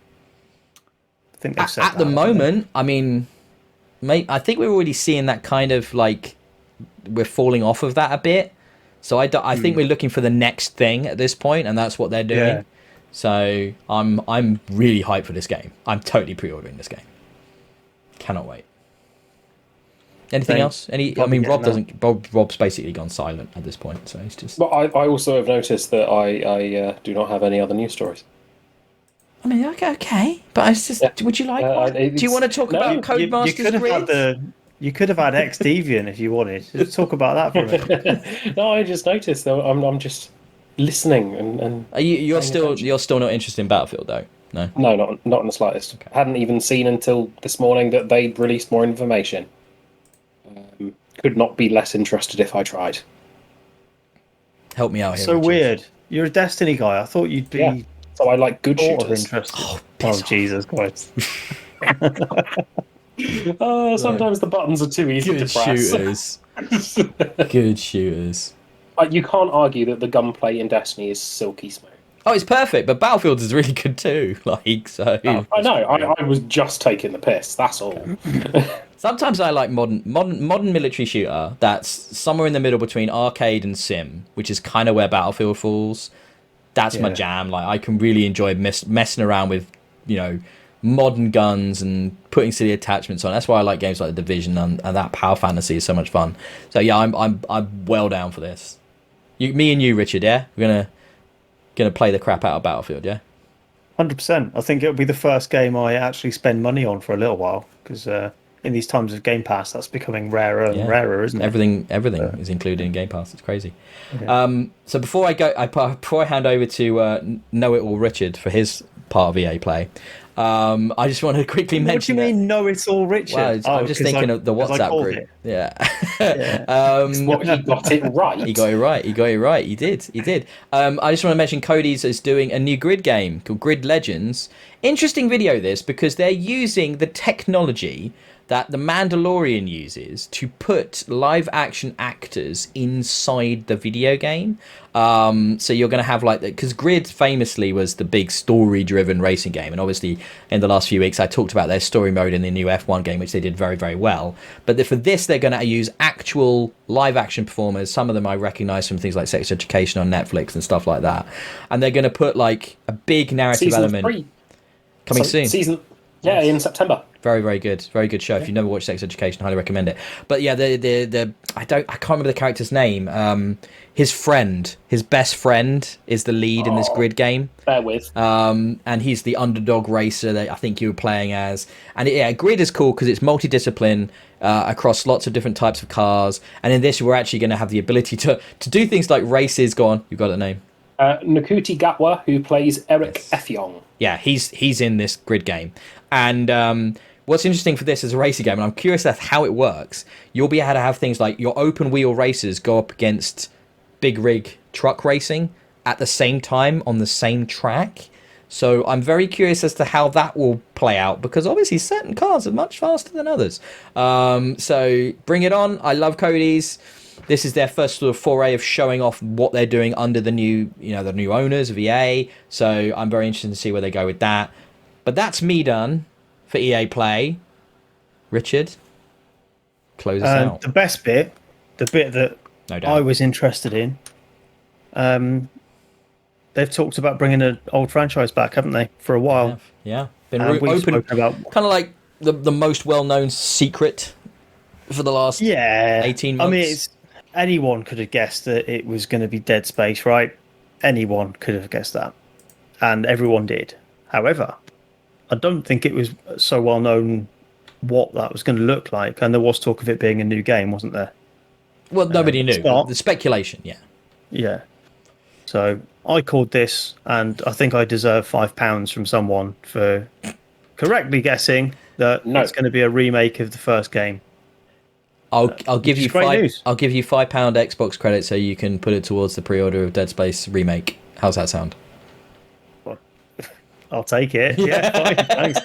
I think they've said at the moment, I mean, I think we're already seeing that kind of like we're falling off of that a bit. So I think we're looking for the next thing at this point, and that's what they're doing. Yeah. So I'm really hyped for this game. I'm totally pre-ordering this game. Cannot wait. Anything else? Rob's basically gone silent at this point, so he's just. But I also have noticed that I do not have any other news stories. I mean, okay, but I just would you like? Do you want to talk about Codemasters? You could have had You could have had Ex Deviant if you wanted. Let's talk about that for a minute. No, I just noticed though. I'm just listening and Are you're paying still attention. you're still not interested in Battlefield though? No. No, not in the slightest. Hadn't even seen until this morning that they'd released more information. Could not be less interested if I tried. Help me out here. So Richard. weird. You're a Destiny guy. I thought you'd be Yeah. So I like good sort of shooters. interested. Oh, Oh, piss off. Jesus Christ. Sometimes the buttons are too easy Good to press. shooters. Good shooters. You can't argue that the gunplay in Destiny is silky smooth. Oh, it's perfect, but Battlefield is really good too. Like so. I know. I was just taking the piss. That's all. Sometimes I like modern military shooter that's somewhere in the middle between arcade and sim, which is kind of where Battlefield falls. That's my Yeah. jam. Like I can really enjoy messing around with, modern guns and putting silly attachments on. That's why I like games like The Division and that power fantasy is so much fun. So yeah, I'm well down for this. Me and you, Richard. Yeah, we're gonna play the crap out of Battlefield. Yeah. 100%. I think it'll be the first game I actually spend money on for a little while because in these times of Game Pass, that's becoming rarer and rarer, isn't it? Everything is included in Game Pass. It's crazy. Yeah. So before I hand over to Know It All Richard for his part of EA Play, I just want to quickly What do you mention. mean, no, it's all Richard? Well, I'm just thinking of the 'cause I WhatsApp called group. it. Yeah. What, he got it right. He got it right. He did. I just want to mention Cody's is doing a new Grid game called Grid Legends. Interesting video this because they're using the technology that The Mandalorian uses to put live action actors inside the video game. So you're going to have because Grid famously was the big story driven racing game. And obviously in the last few weeks, I talked about their story mode in the new F1 game, which they did very, very well. But for this, they're going to use actual live action performers. Some of them I recognize from things like Sex Education on Netflix and stuff like that. And they're going to put a big narrative Season element 3. coming soon. In September. Very, very good. Very good show. If you've never watched Sex Education, highly recommend it. But yeah, I can't remember the character's name. His best friend is the lead in this Grid game. Bear with. And he's the underdog racer that I think you were playing as. And Grid is cool because it's multidiscipline across lots of different types of cars. And in this, we're actually going to have the ability to do things like races. Go on, you've got the name. Nakuti Gatwa, who plays Eric Effiong. Yeah, he's in this Grid game. And what's interesting for this as a racing game, and I'm curious as to how it works, you'll be able to have things like your open wheel races go up against big rig truck racing at the same time on the same track. So I'm very curious as to how that will play out because obviously certain cars are much faster than others. So bring it on. I love Cody's. This is their first sort of foray of showing off what they're doing under the new owners of EA. So I'm very interested to see where they go with that. But that's me done for EA Play. Richard, close us out. The best bit, the bit that No doubt. I was interested in, they've talked about bringing an old franchise back, haven't they, for a while? Yeah. Been We've open, spoken about kind of like the most well-known secret for the last 18 months. I mean, anyone could have guessed that it was going to be Dead Space, right? Anyone could have guessed that, and everyone did. However, I don't think it was so well known what that was going to look like, and there was talk of it being a new game, wasn't there? Well, nobody knew. Start. The speculation, yeah. Yeah. So I called this, and I think I deserve £5 from someone for correctly guessing that it's going to be a remake of the first game. I'll give you great news. I'll give you £5 Xbox credit so you can put it towards the pre-order of Dead Space remake. How's that sound? I'll take it. Yeah, fine, thanks.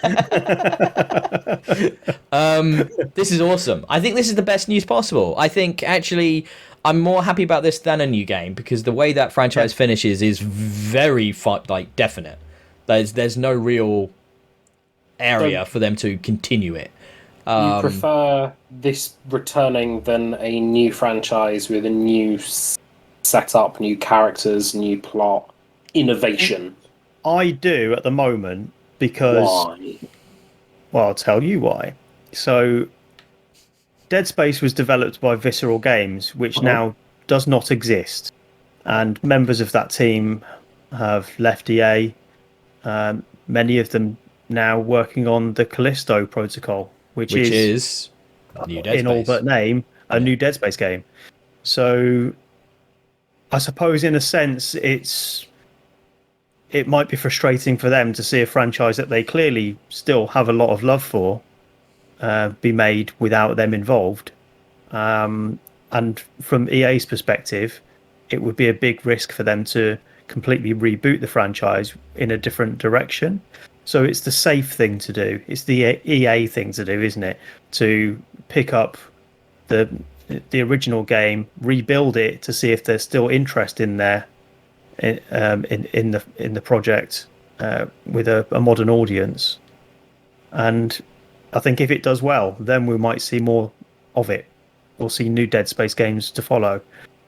This is awesome. I think this is the best news possible. I think actually I'm more happy about this than a new game because the way that franchise finishes is very definite. There's no real area for them to continue it. You prefer this returning than a new franchise with a new setup, new characters, new plot, innovation? I do at the moment because... Why? Well, I'll tell you why. So, Dead Space was developed by Visceral Games, which now does not exist. And members of that team have left EA. Many of them now working on the Callisto protocol, which is New Dead in all Space. but name, a new Dead Space game. So I suppose in a sense it might be frustrating for them to see a franchise that they clearly still have a lot of love for be made without them involved. And from EA's perspective, it would be a big risk for them to completely reboot the franchise in a different direction. So it's the safe thing to do. It's the EA thing to do, isn't it? To pick up the original game, rebuild it to see if there's still interest in there in the project with a modern audience. And I think if it does well, then we might see more of it. We'll see new Dead Space games to follow.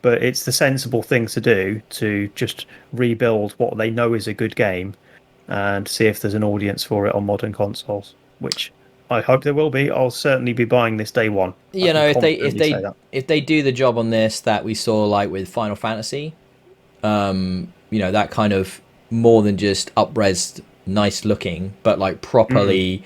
But it's the sensible thing to do to just rebuild what they know is a good game and see if there's an audience for it on modern consoles, which I hope there will be. I'll certainly be buying this day one. You know, if they do the job on this that we saw like with Final Fantasy, you know, that kind of more than just up-res nice looking, but like properly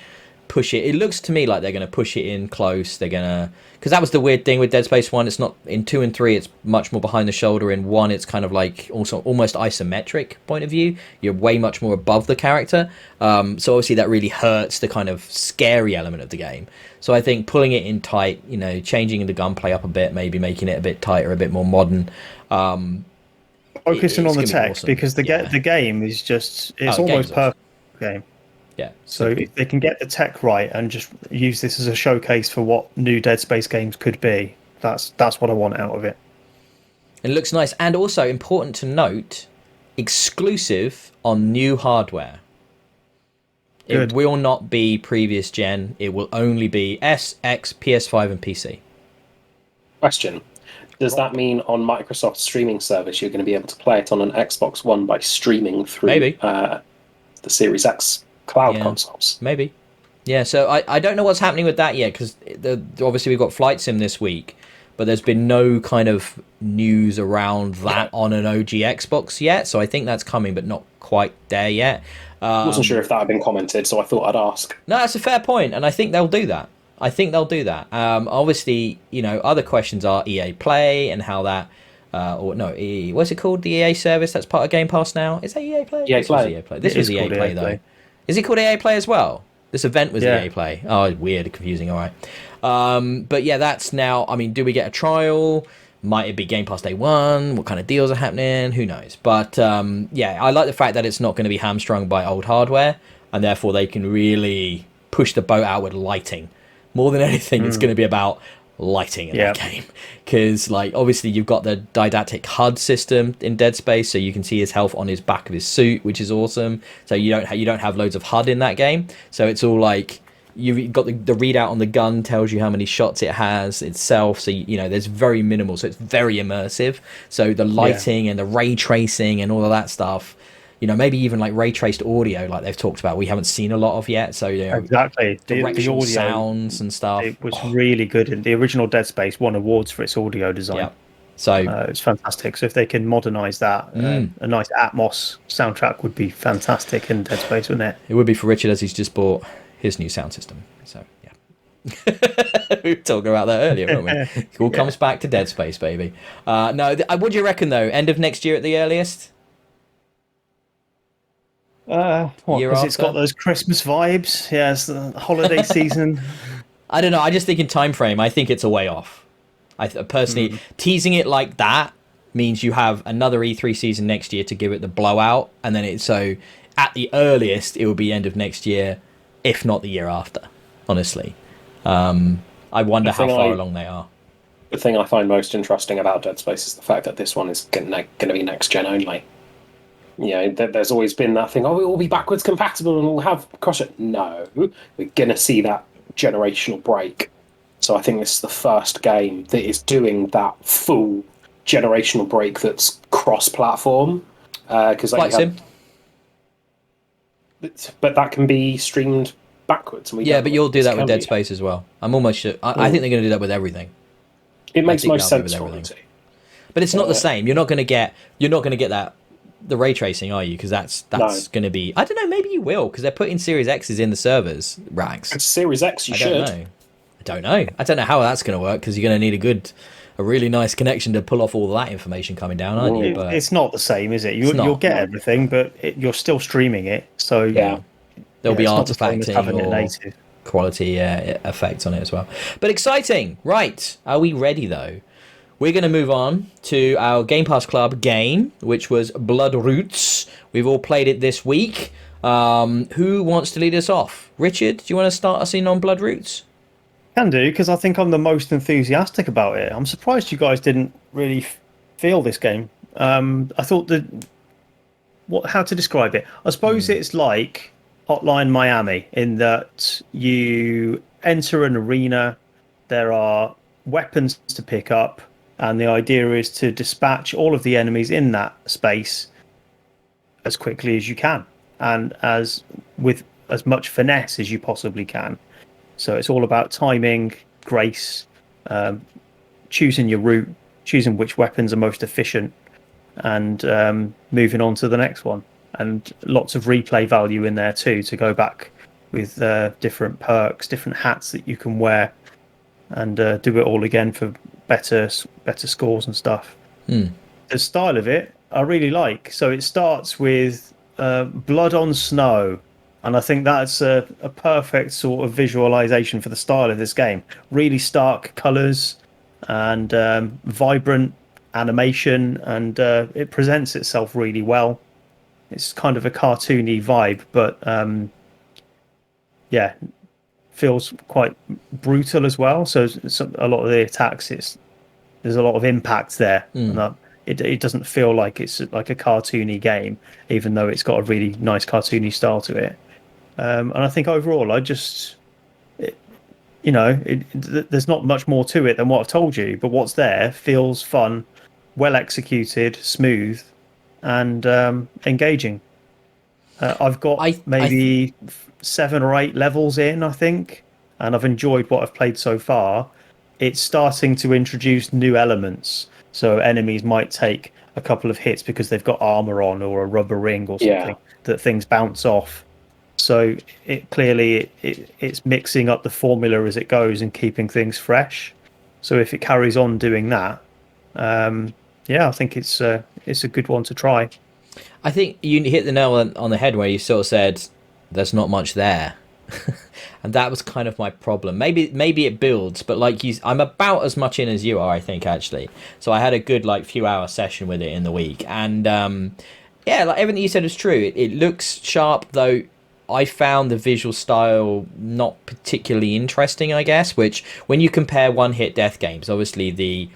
push it. It looks to me like they're going to push it in close. They're going to, because that was the weird thing with Dead Space 1. It's not in 2 and 3. It's much more behind the shoulder. In 1, it's kind of like also almost isometric point of view. You're way much more above the character. So obviously that really hurts the kind of scary element of the game. So I think pulling it in tight, you know, changing the gunplay up a bit, maybe making it a bit tighter, a bit more modern. Focusing on the tech, awesome. because the game is just, it's almost perfect game. Yeah. So if they can get the tech right and just use this as a showcase for what new Dead Space games could be, that's what I want out of it. It looks nice, and also important to note, exclusive on new hardware. Good. It will not be previous gen. It will only be S, X, PS5, and PC. Question. Does that mean on Microsoft's streaming service you're going to be able to play it on an Xbox One by streaming through the Series X cloud consoles? Maybe. Yeah, so I don't know what's happening with that yet, because obviously we've got Flight Sim this week, but there's been no kind of news around that on an OG Xbox yet, so I think that's coming, but not quite there yet. I wasn't sure if that had been commented, so I thought I'd ask. No, that's a fair point, and I think they'll do that. Obviously, you know, other questions are EA Play and how that, what's it called? The EA service that's part of Game Pass now? Is that EA Play? EA Play. This was EA Play, though. Is it called EA Play as well? This event was EA Play. Oh, weird, confusing, all right. But yeah, that's now, I mean, do we get a trial? Might it be Game Pass day one? What kind of deals are happening? Who knows? But yeah, I like the fact that it's not going to be hamstrung by old hardware, and therefore they can really push the boat out with lighting. More than anything, it's going to be about lighting in that game, because like obviously you've got the didactic HUD system in Dead Space, so you can see his health on his back of his suit, which is awesome. So you don't have loads of HUD in that game, so it's all like you've got the readout on the gun tells you how many shots it has itself, so you know there's very minimal, so it's very immersive. So the lighting and the ray tracing and all of that stuff, you know, maybe even like ray traced audio, like they've talked about, we haven't seen a lot of yet. So you know, exactly the audio sounds and stuff. It was really good, and the original Dead Space won awards for its audio design. Yeah. So it's fantastic. So if they can modernise that, a nice Atmos soundtrack would be fantastic in Dead Space, wouldn't it? It would be for Richard, as he's just bought his new sound system. So yeah. We were talking about that earlier, weren't we? It all comes back to Dead Space, baby. No, what do you reckon though? End of next year at the earliest? Because it's got those Christmas vibes. Yeah, it's the holiday season. I don't know. I just think in time frame, I think it's a way off. I personally teasing it like that means you have another E3 season next year to give it the blowout, and then so at the earliest it will be end of next year, if not the year after. Honestly, I wonder how far along they are. The thing I find most interesting about Dead Space is the fact that this one is going to be next gen only. You know, there's always been that thing, it will be backwards compatible and we'll have cross it. No, we're going to see that generational break. So I think this is the first game that is doing that full generational break that's cross-platform. Because Flight Sim. But that can be streamed backwards. And but you'll do that with Dead Space as well. I'm almost sure. I think they're going to do that with everything. It makes most sense for them to. But it's not the same. You're not going to get that. The ray tracing, are you? Because that's going to be. I don't know. Maybe you will, because they're putting Series X's in the servers ranks. It's Series X. You should. I don't know. I don't know how that's going to work because you're going to need a really nice connection to pull off all that information coming down, aren't you? But it's not the same, is it? You'll get everything, but you're still streaming it. So yeah, there'll be artifacting or native quality effects on it as well. But exciting. Right. Are we ready, though? We're going to move on to our Game Pass Club game, which was Bloodroots. We've all played it this week. Who wants to lead us off? Richard, do you want to start us in on Bloodroots? Can do, because I think I'm the most enthusiastic about it. I'm surprised you guys didn't really feel this game. I thought how to describe it? I suppose it's like Hotline Miami in that you enter an arena, there are weapons to pick up, and the idea is to dispatch all of the enemies in that space as quickly as you can, and with as much finesse as you possibly can. So it's all about timing, grace, choosing your route, choosing which weapons are most efficient, and moving on to the next one. And lots of replay value in there too, to go back with different perks, different hats that you can wear, and do it all again for better scores and stuff. The style of it I really like. So it starts with blood on snow, and I think that's a perfect sort of visualization for the style of this game. Really stark colors and vibrant animation, and it presents itself really well. It's kind of a cartoony vibe, but feels quite brutal as well. So a lot of the attacks, there's a lot of impact there. And it doesn't feel like it's like a cartoony game, even though it's got a really nice cartoony style to it. And I think overall, there's not much more to it than what I've told you, but what's there feels fun, well executed, smooth, and engaging. I've got maybe 7 or 8 levels in, I think, and I've enjoyed what I've played so far. It's starting to introduce new elements, so enemies might take a couple of hits because they've got armor on or a rubber ring or something that things bounce off. So it's mixing up the formula as it goes and keeping things fresh. So if it carries on doing that, I think it's a good one to try. I think you hit the nail on the head where you sort of said there's not much there. And that was kind of my problem. Maybe it builds, but I'm about as much in as you are, I think, actually. So I had a good few hour session with it in the week, and everything you said is true. It looks sharp, though. I found the visual style not particularly interesting, I guess, which when you compare one-hit death games, obviously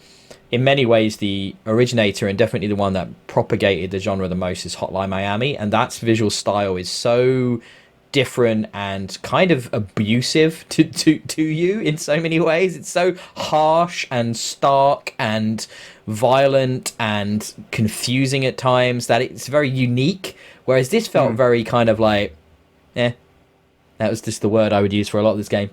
in many ways the originator and definitely the one that propagated the genre the most is Hotline Miami, and that's visual style is so different and kind of abusive to you in so many ways. It's so harsh and stark and violent and confusing at times that it's very unique, whereas this felt very kind of that was just the word I would use for a lot of this game.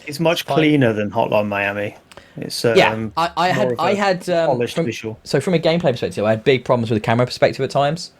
It's much cleaner than Hotline Miami. It's I had polished visual. So from a gameplay perspective, I had big problems with the camera perspective at times.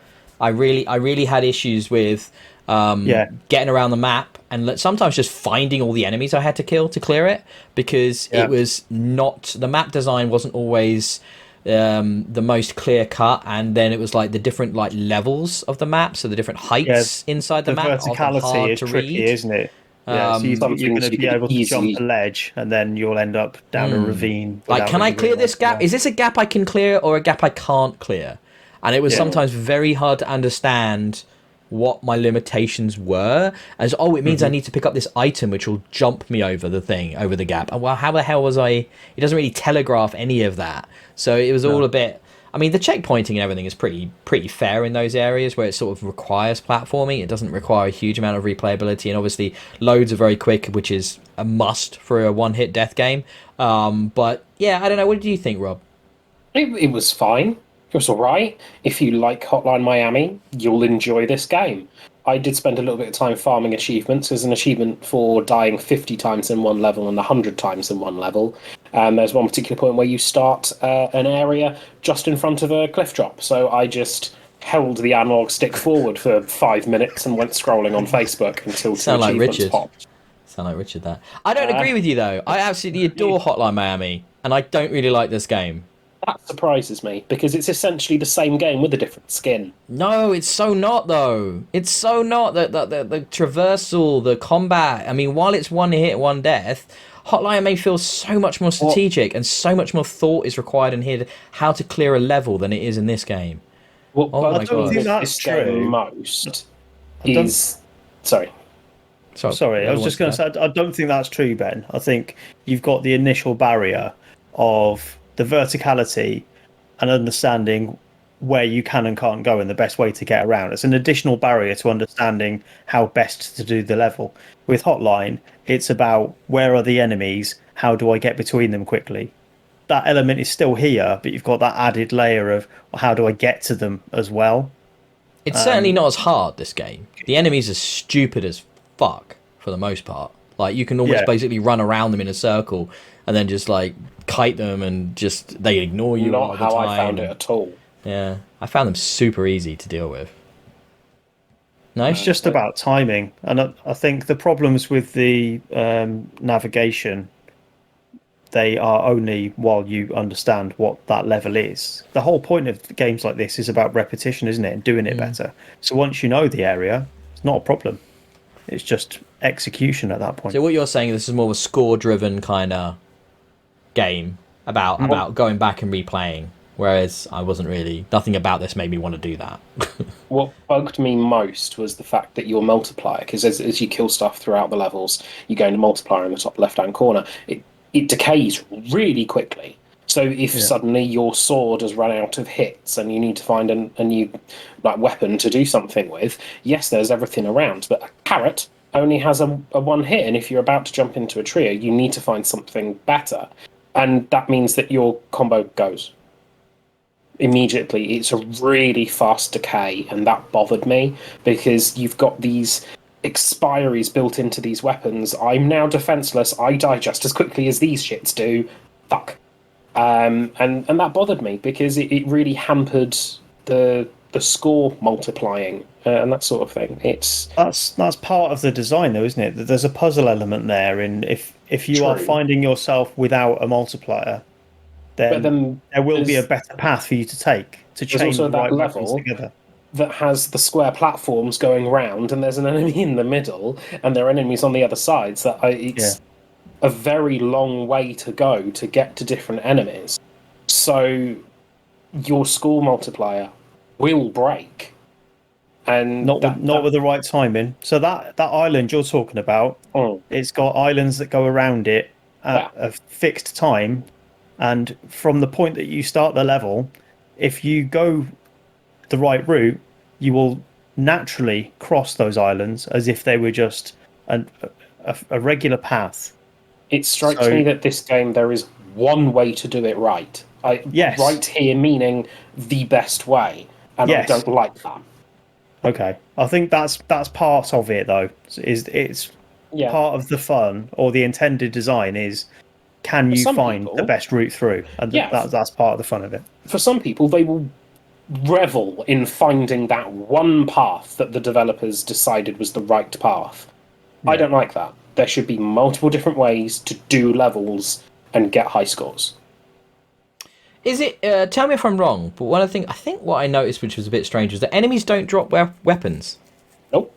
I really had issues with getting around the map and sometimes just finding all the enemies I had to kill to clear it, because it was not, the map design wasn't always the most clear cut, and then it was the different levels of the map, so the different heights inside the map. The verticality is tricky, isn't it? Yeah, so you're going to be able to jump a ledge, and then you'll end up down a ravine. Can I clear this gap? Is this a gap I can clear or a gap I can't clear? And it was sometimes very hard to understand what my limitations were, as it means I need to pick up this item which will jump me over the gap. And well, how the hell was I? It doesn't really telegraph any of that, so it was all a bit. I mean, the checkpointing and everything is pretty fair in those areas where it sort of requires platforming. It doesn't require a huge amount of replayability, and obviously loads are very quick, which is a must for a one-hit death game. But yeah, I don't know. What did you think, Rob? It was fine. It was all right. If you like Hotline Miami, you'll enjoy this game. I did spend a little bit of time farming achievements. There's an achievement for dying 50 times in one level and 100 times in one level. There's one particular point where you start an area just in front of a cliff drop. So I just held the analog stick forward for 5 minutes and went scrolling on Facebook until two achievements popped. Sound like Richard there. I don't agree with you though. I absolutely adore Hotline Miami, and I don't really like this game. That surprises me because it's essentially the same game with a different skin. No, it's so not though. It's so not. The traversal, the combat. I mean, while it's one hit, one death, Hotline Miami feels so much more strategic and so much more thought is required in here how to clear a level than it is in this game. What bugs me think with that's this game true. most is... Sorry. Sorry, I was just going to say, I don't think that's true, Ben. I think you've got the initial barrier of the verticality and understanding where you can and can't go and the best way to get around. It's an additional barrier to understanding how best to do the level. With Hotline, it's about where are the enemies, how do I get between them quickly. That element is still here, but you've got that added layer of how do I get to them as well. It's certainly not as hard, this game. The enemies are stupid as fuck, for the most part. Like, you can almost basically run around them in a circle and then just, like, kite them and just... They ignore you all the time. Not how I found it at all. Yeah. I found them super easy to deal with. No? It's just about timing. And I think the problems with the navigation, they are only while you understand what that level is. The whole point of games like this is about repetition, isn't it? And doing it better. So once you know the area, it's not a problem. It's just execution at that point. So what you're saying, this is more of a score-driven kind of game about going back and replaying, whereas I wasn't really... Nothing about this made me want to do that. What bugged me most was the fact that your multiplier, because as you kill stuff throughout the levels, you go into multiplier in the top left-hand corner, it decays really quickly. So if suddenly your sword has run out of hits and you need to find a new weapon to do something with, yes, there's everything around, but a carrot only has a one hit, and if you're about to jump into a trio, you need to find something better. And that means that your combo goes immediately. It's a really fast decay, and that bothered me because you've got these expiries built into these weapons. I'm now defenseless. I die just as quickly as these shits do. Fuck. And that bothered me because it really hampered the score multiplying and that sort of thing. That's part of the design, though, isn't it? That there's a puzzle element there, and if you are finding yourself without a multiplier, then there will be a better path for you to take to chain the right weapons together. That has the square platforms going round, and there's an enemy in the middle, and there are enemies on the other sides. It's a very long way to go to get to different enemies. So your score multiplier will break, and not with the right timing. So that island you're talking about, it's got islands that go around it at a fixed time, and from the point that you start the level, if you go the right route, you will naturally cross those islands as if they were just a regular path. It strikes me that this game, there is one way to do it right. Right here meaning the best way, and I don't like that. Okay, I think that's part of it, though. It's part of the fun, or the intended design is, can you find the best route through? And that's part of the fun of it. For some people, they will revel in finding that one path that the developers decided was the right path. I don't like that. There should be multiple different ways to do levels and get high scores. Is it? Tell me if I'm wrong, but I think what I noticed, which was a bit strange, was that enemies don't drop weapons. Nope.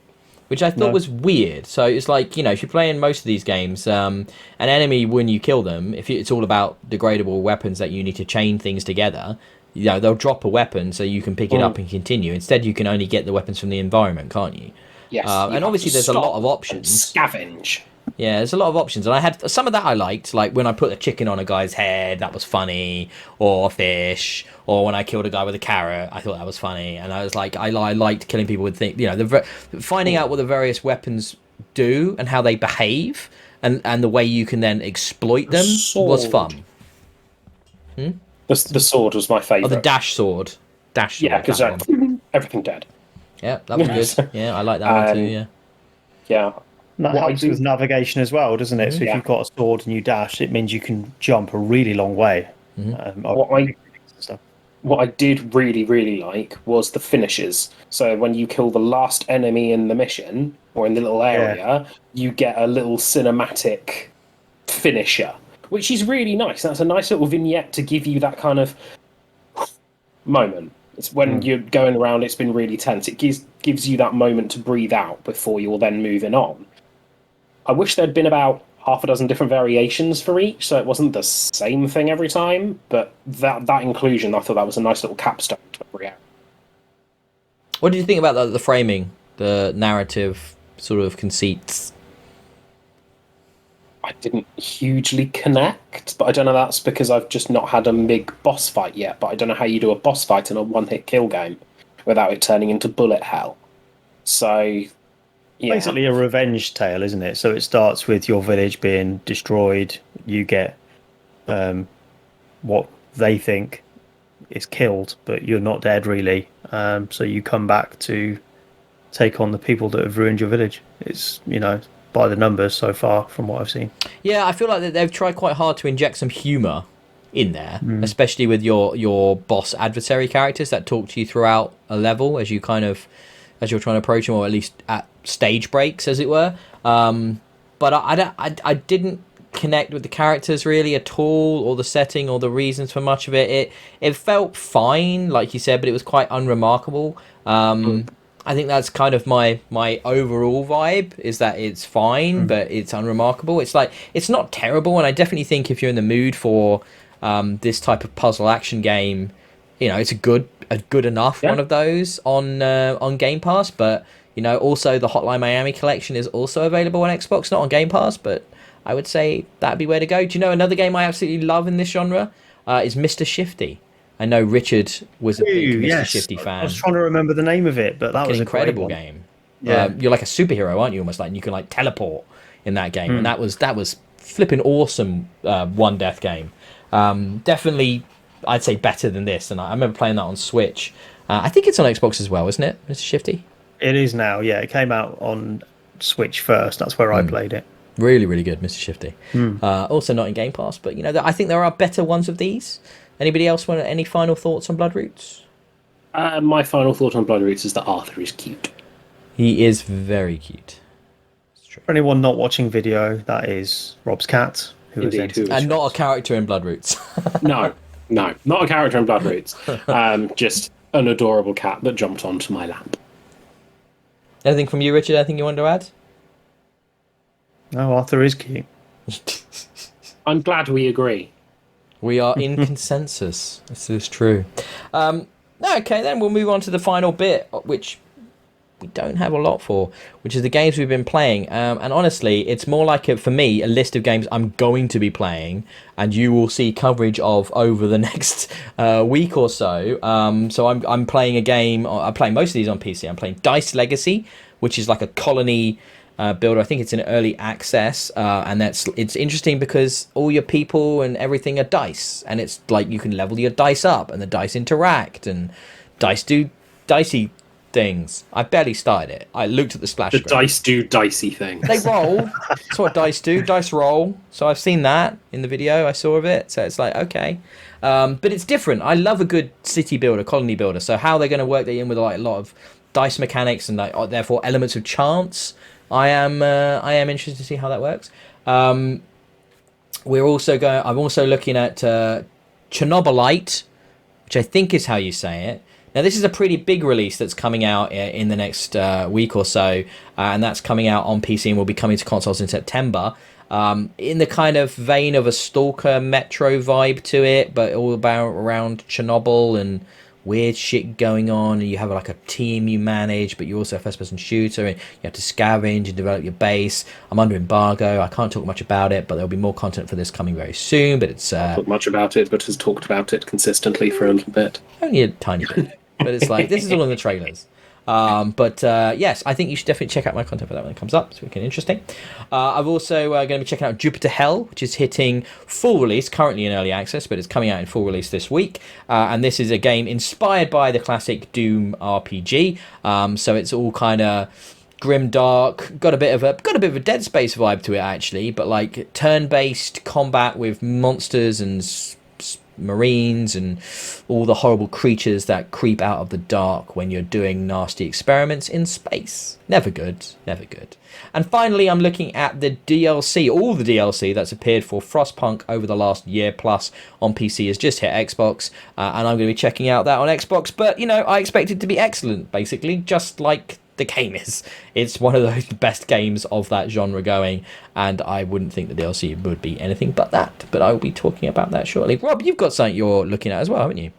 Which I thought was weird. So it's like, if you're playing most of these games, an enemy, when you kill them, if it's all about degradable weapons that you need to chain things together, they'll drop a weapon so you can pick it up and continue. Instead, you can only get the weapons from the environment, can't you? Yes. And obviously there's a lot of options. Scavenge. Yeah, there's a lot of options, and I had some of that I liked, like when I put a chicken on a guy's head, that was funny, or a fish, or when I killed a guy with a carrot, I thought that was funny, and I was like, I liked killing people with things, finding out what the various weapons do and how they behave, and the way you can then exploit them was fun. The sword was my favourite. Oh, the dash sword. Yeah, because everything dead. Yeah, that was good. Yeah, I like that one too, yeah. Yeah. That helps with navigation as well, doesn't it? So if you've got a sword and you dash, it means you can jump a really long way. what I did really, really like was the finishes. So when you kill the last enemy in the mission or in the little Yeah. area, you get a little cinematic finisher, which is really nice. That's a nice little vignette to give you that kind of moment. It's when you're going around, it's been really tense. It gives you that moment to breathe out before you're then moving on. I wish there'd been about half a dozen different variations for each, so it wasn't the same thing every time. But that inclusion, I thought that was a nice little capstone to every act. What did you think about the framing, the narrative sort of conceits? I didn't hugely connect, but I don't know. That's because I've just not had a big boss fight yet. But I don't know how you do a boss fight in a one-hit kill game without it turning into bullet hell. So, yeah. Basically a revenge tale, isn't it? So it starts with your village being destroyed. You get what they think is killed, but you're not dead really. So you come back to take on the people that have ruined your village. It's, by the numbers so far from what I've seen. Yeah, I feel like that they've tried quite hard to inject some humour in there, especially with your boss adversary characters that talk to you throughout a level as you're trying to approach them, or at least at stage breaks, as it were. But I didn't connect with the characters really at all, or the setting, or the reasons for much of it. It felt fine, like you said, but it was quite unremarkable. I think that's kind of my overall vibe, is that it's fine, but it's unremarkable. It's like, it's not terrible, and I definitely think if you're in the mood for this type of puzzle action game, it's a good enough one of those on Game Pass. But also the Hotline Miami collection is also available on Xbox, not on Game Pass, but I would say that'd be where to go. Do you know another game I absolutely love in this genre is Mr. Shifty? I know Richard was a big Mr. Shifty fan. I was trying to remember the name of it, but that was an an incredible game. Yeah. You're like a superhero, aren't you? Almost like, and you can like teleport in that game, and that was flipping awesome. One death game, definitely. I'd say better than this, and I remember playing that on Switch. I think it's on Xbox as well, isn't it, Mr. Shifty? It is now. Yeah, it came out on Switch first. That's where I played it. Really, really good, Mr. Shifty. Also not in Game Pass, but I think there are better ones of these. Anybody else want any final thoughts on Bloodroots? My final thought on Bloodroots is that Arthur is cute. He is very cute. For anyone not watching video, that is Rob's cat, and not a character in Bloodroots. No, not a character in Bloodroots. Just an adorable cat that jumped onto my lap. Anything from you, Richard? Anything you want to add? No, Arthur is cute. I'm glad we agree. We are in consensus. This is true. Okay, then we'll move on to the final bit, which we don't have a lot for, which is the games we've been playing. And honestly, it's more like, for me, a list of games I'm going to be playing, and you will see coverage of over the next week or so. So I'm playing a game. I'm playing most of these on PC. I'm playing Dice Legacy, which is like a colony builder. I think it's in early access, and it's interesting because all your people and everything are dice, and it's like you can level your dice up, and the dice interact, and dice do dicey things. I barely started it. I looked at the splash screen. Dice do dicey things. They roll. That's what dice do. Dice roll. So I've seen that in the video I saw of it. So it's like, okay. But it's different. I love a good city builder, colony builder. So how they're going to work that in with like a lot of dice mechanics and like therefore elements of chance. I am interested to see how that works. I'm also looking at Chernobylite, which I think is how you say it. Now, this is a pretty big release that's coming out in the next week or so, and that's coming out on PC and will be coming to consoles in September. In the kind of vein of a Stalker Metro vibe to it, but all around Chernobyl and weird shit going on, and you have like a team you manage, but you're also a first-person shooter, and you have to scavenge and develop your base. I'm under embargo. I can't talk much about it, but there'll be more content for this coming very soon. But it's not talk much about it, but has talked about it consistently for a little bit. Only a tiny bit, but it's like this is all in the trailers. Yes, I think you should definitely check out my content for that when it comes up. It's wicked interesting. I've also going to be checking out Jupiter Hell, which is hitting full release, currently in early access, but it's coming out in full release this week. And this is a game inspired by the classic Doom RPG. So it's all kind of grim dark, got a bit of a Dead Space vibe to it actually, but like turn-based combat with monsters and marines and all the horrible creatures that creep out of the dark when you're doing nasty experiments in space. Never good, never good. And finally, I'm looking at the DLC. All the DLC that's appeared for Frostpunk over the last year plus on PC has just hit Xbox, and I'm going to be checking out that on Xbox. But, you know, I expect it to be excellent, basically, just like the game is. It's one of the best games of that genre going, and I wouldn't think the DLC would be anything but that. But I will be talking about that shortly. Rob, you've got something you're looking at as well, haven't you?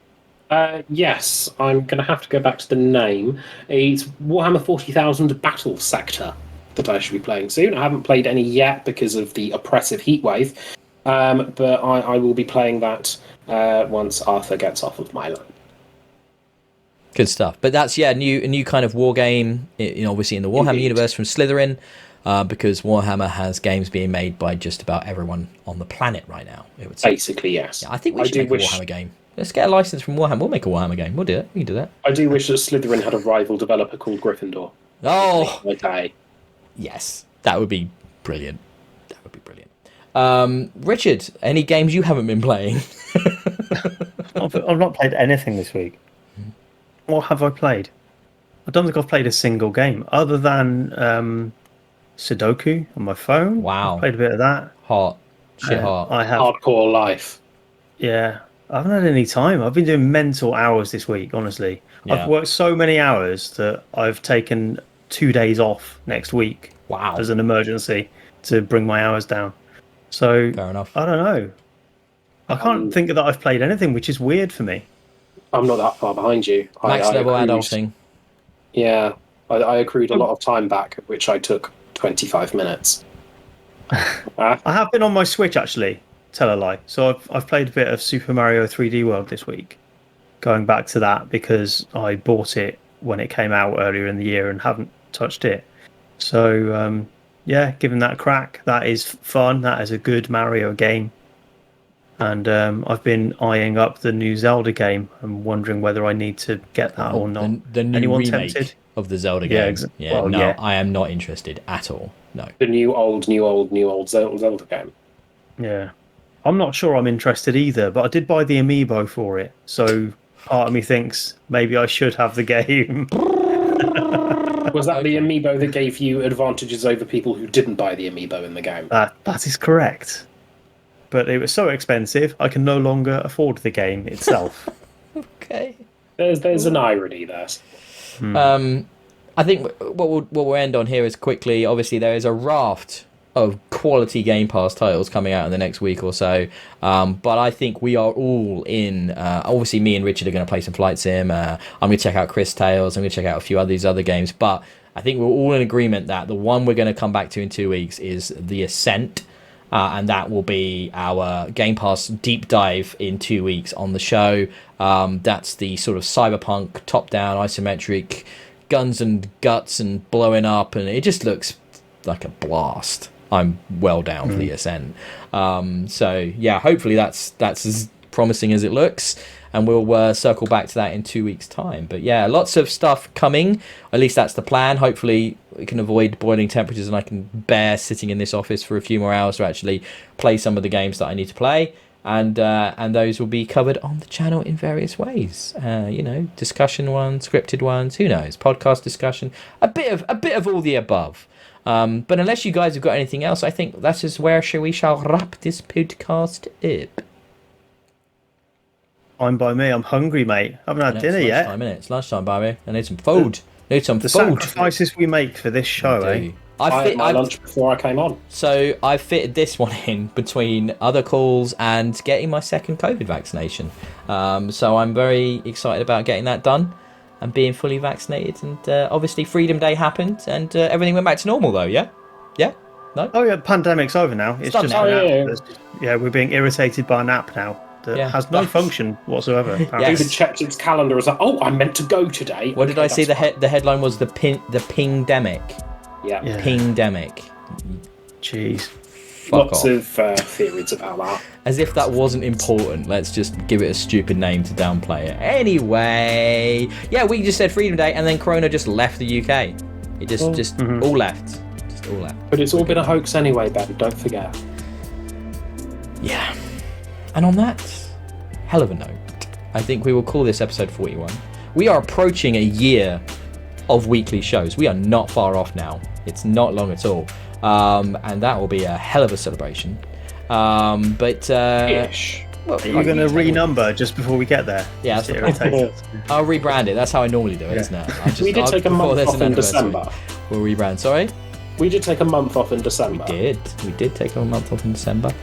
Yes, I'm going to have to go back to the name. It's Warhammer 40,000 Battle Sector that I should be playing soon. I haven't played any yet because of the oppressive heatwave, but I will be playing that once Arthur gets off of my line. Good stuff. But that's, a new kind of war game, obviously in the Warhammer universe from Slytherin, because Warhammer has games being made by just about everyone on the planet right now, it would say. Basically, yes. Yeah, I think we should make a Warhammer game. Let's get a license from Warhammer. We'll make a Warhammer game. We'll do it. We can do that. I do wish that Slytherin had a rival developer called Gryffindor. Oh! Okay. Yes. That would be brilliant. That would be brilliant. Richard, any games you haven't been playing? I've not played anything this week. What have I played? I don't think I've played a single game other than Sudoku on my phone. Wow. I played a bit of that. Hot. Shit hot. I have. Hardcore life. Yeah. I haven't had any time. I've been doing mental hours this week, honestly. Yeah. I've worked so many hours that I've taken 2 days off next week. Wow. As an emergency to bring my hours down. So, fair enough. I don't know. I can't think that I've played anything, which is weird for me. I'm not that far behind you. Max level adulting. Yeah. I accrued a lot of time back, which I took 25 minutes. I have been on my Switch, actually. Tell a lie. So I've played a bit of Super Mario 3D World this week. Going back to that because I bought it when it came out earlier in the year and haven't touched it. So, giving that a crack. That is fun. That is a good Mario game. And I've been eyeing up the new Zelda game. I'm wondering whether I need to get that or not. The new Anyone remake tempted? of the Zelda game. Yeah. I am not interested at all. No. The new old Zelda game. Yeah. I'm not sure I'm interested either, but I did buy the amiibo for it. So part of me thinks maybe I should have the game. Was that the amiibo that gave you advantages over people who didn't buy the amiibo in the game? That is correct. But it was so expensive, I can no longer afford the game itself. Okay. There's an irony there. I think what we'll end on here is quickly, obviously there is a raft of quality Game Pass titles coming out in the next week or so, but I think we are all in. Obviously me and Richard are going to play some Flight Sim. I'm going to check out Chris Tales. I'm going to check out a few of these other games, but I think we're all in agreement that the one we're going to come back to in 2 weeks is The Ascent, and that will be our Game Pass deep dive in 2 weeks on the show. That's the sort of cyberpunk top-down isometric guns and guts and blowing up, and it just looks like a blast. I'm well down for The Ascent. So yeah, hopefully that's as promising as it looks, and we'll circle back to that in 2 weeks' time. But yeah, lots of stuff coming. At least that's the plan. Hopefully we can avoid boiling temperatures and I can bear sitting in this office for a few more hours to actually play some of the games that I need to play. And those will be covered on the channel in various ways. Discussion ones, scripted ones, who knows? Podcast discussion, a bit of all the above. But unless you guys have got anything else, I think that is where we shall wrap this podcast up. Fine by me. I'm hungry, mate. I haven't had dinner yet. It's lunchtime, baby. I need some food. The food. Sacrifices we make for this show, eh? I had my lunch before I came on. So I fitted this one in between other calls and getting my second COVID vaccination. So I'm very excited about getting that done and being fully vaccinated. And obviously Freedom Day happened and everything went back to normal though, yeah? Yeah? No? Oh yeah, pandemic's over now. It's done just now. Yeah, we're being irritated by an app now that has no function whatsoever. Yes. David checked its calendar and was like, oh, I'm meant to go today. What did I see? The headline was the pingdemic. Yeah. Pingdemic. Jeez. Lots of theories about that. As if that wasn't important. Let's just give it a stupid name to downplay it. Anyway, yeah, we just said Freedom Day, and then Corona just left the UK. It just all left. Just all left. But it's all been a hoax anyway, Ben. Don't forget. Yeah. And on that hell of a note, I think we will call this episode 41. We are approaching a year of weekly shows. We are not far off now. It's not long at all. And that will be a hell of a celebration. Ish. Well, are you going to renumber just before we get there? Yeah, I'll rebrand it. That's how I normally do it, isn't it? We did take a month off in December. We'll rebrand. Sorry? We did take a month off in December. We did take a month off in December.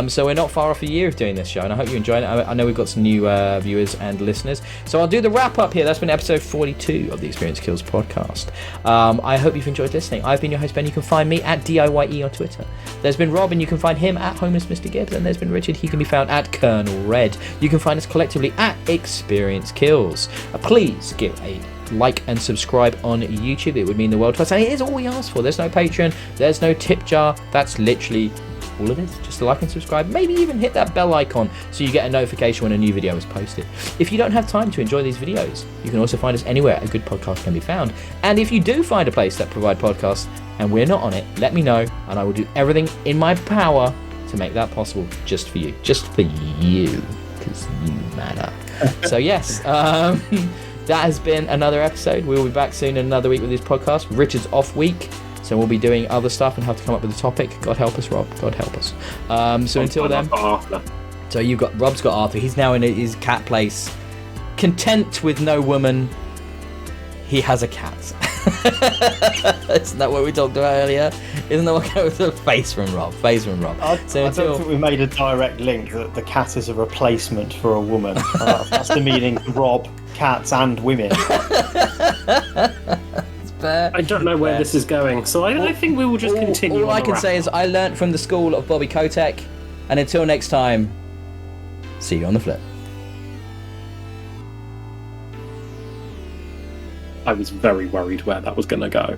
So we're not far off a year of doing this show, and I hope you enjoyed it. I know we've got some new viewers and listeners. So I'll do the wrap up here. That's been episode 42 of the Experience Kills podcast. I hope you've enjoyed listening. I've been your host, Ben. You can find me at DIYE on Twitter. There's been Rob, and you can find him at Homeless Mr. Gibbs. And there's been Richard. He can be found at Colonel Red. You can find us collectively at Experience Kills. Please give a like and subscribe on YouTube. It would mean the world to us, and it is all we ask for. There's no Patreon, there's no tip jar. That's literally all it is. Just a like and subscribe. Maybe even hit that bell icon so you get a notification when a new video is posted. If you don't have time to enjoy these videos, you can also find us anywhere a good podcast can be found. And if you do find a place that provide podcasts and we're not on it, let me know, and I will do everything in my power to make that possible just for you, because you matter. So yes, that has been another episode. We will be back soon in another week with this podcast. Richard's off week, so we'll be doing other stuff and have to come up with a topic. God help us, Rob. God help us. So until then, so Rob's got Arthur. He's now in his cat place, content with no woman. He has a cat. Isn't that what we talked about earlier? Isn't that what goes with the face from Rob? I don't think we made a direct link that the cat is a replacement for a woman. That's the meaning. Rob, cats, and women. I don't know where this is going, so I think we will just continue. All I can say is I learnt from the school of Bobby Kotick, and until next time, see you on the flip. I was very worried where that was going to go.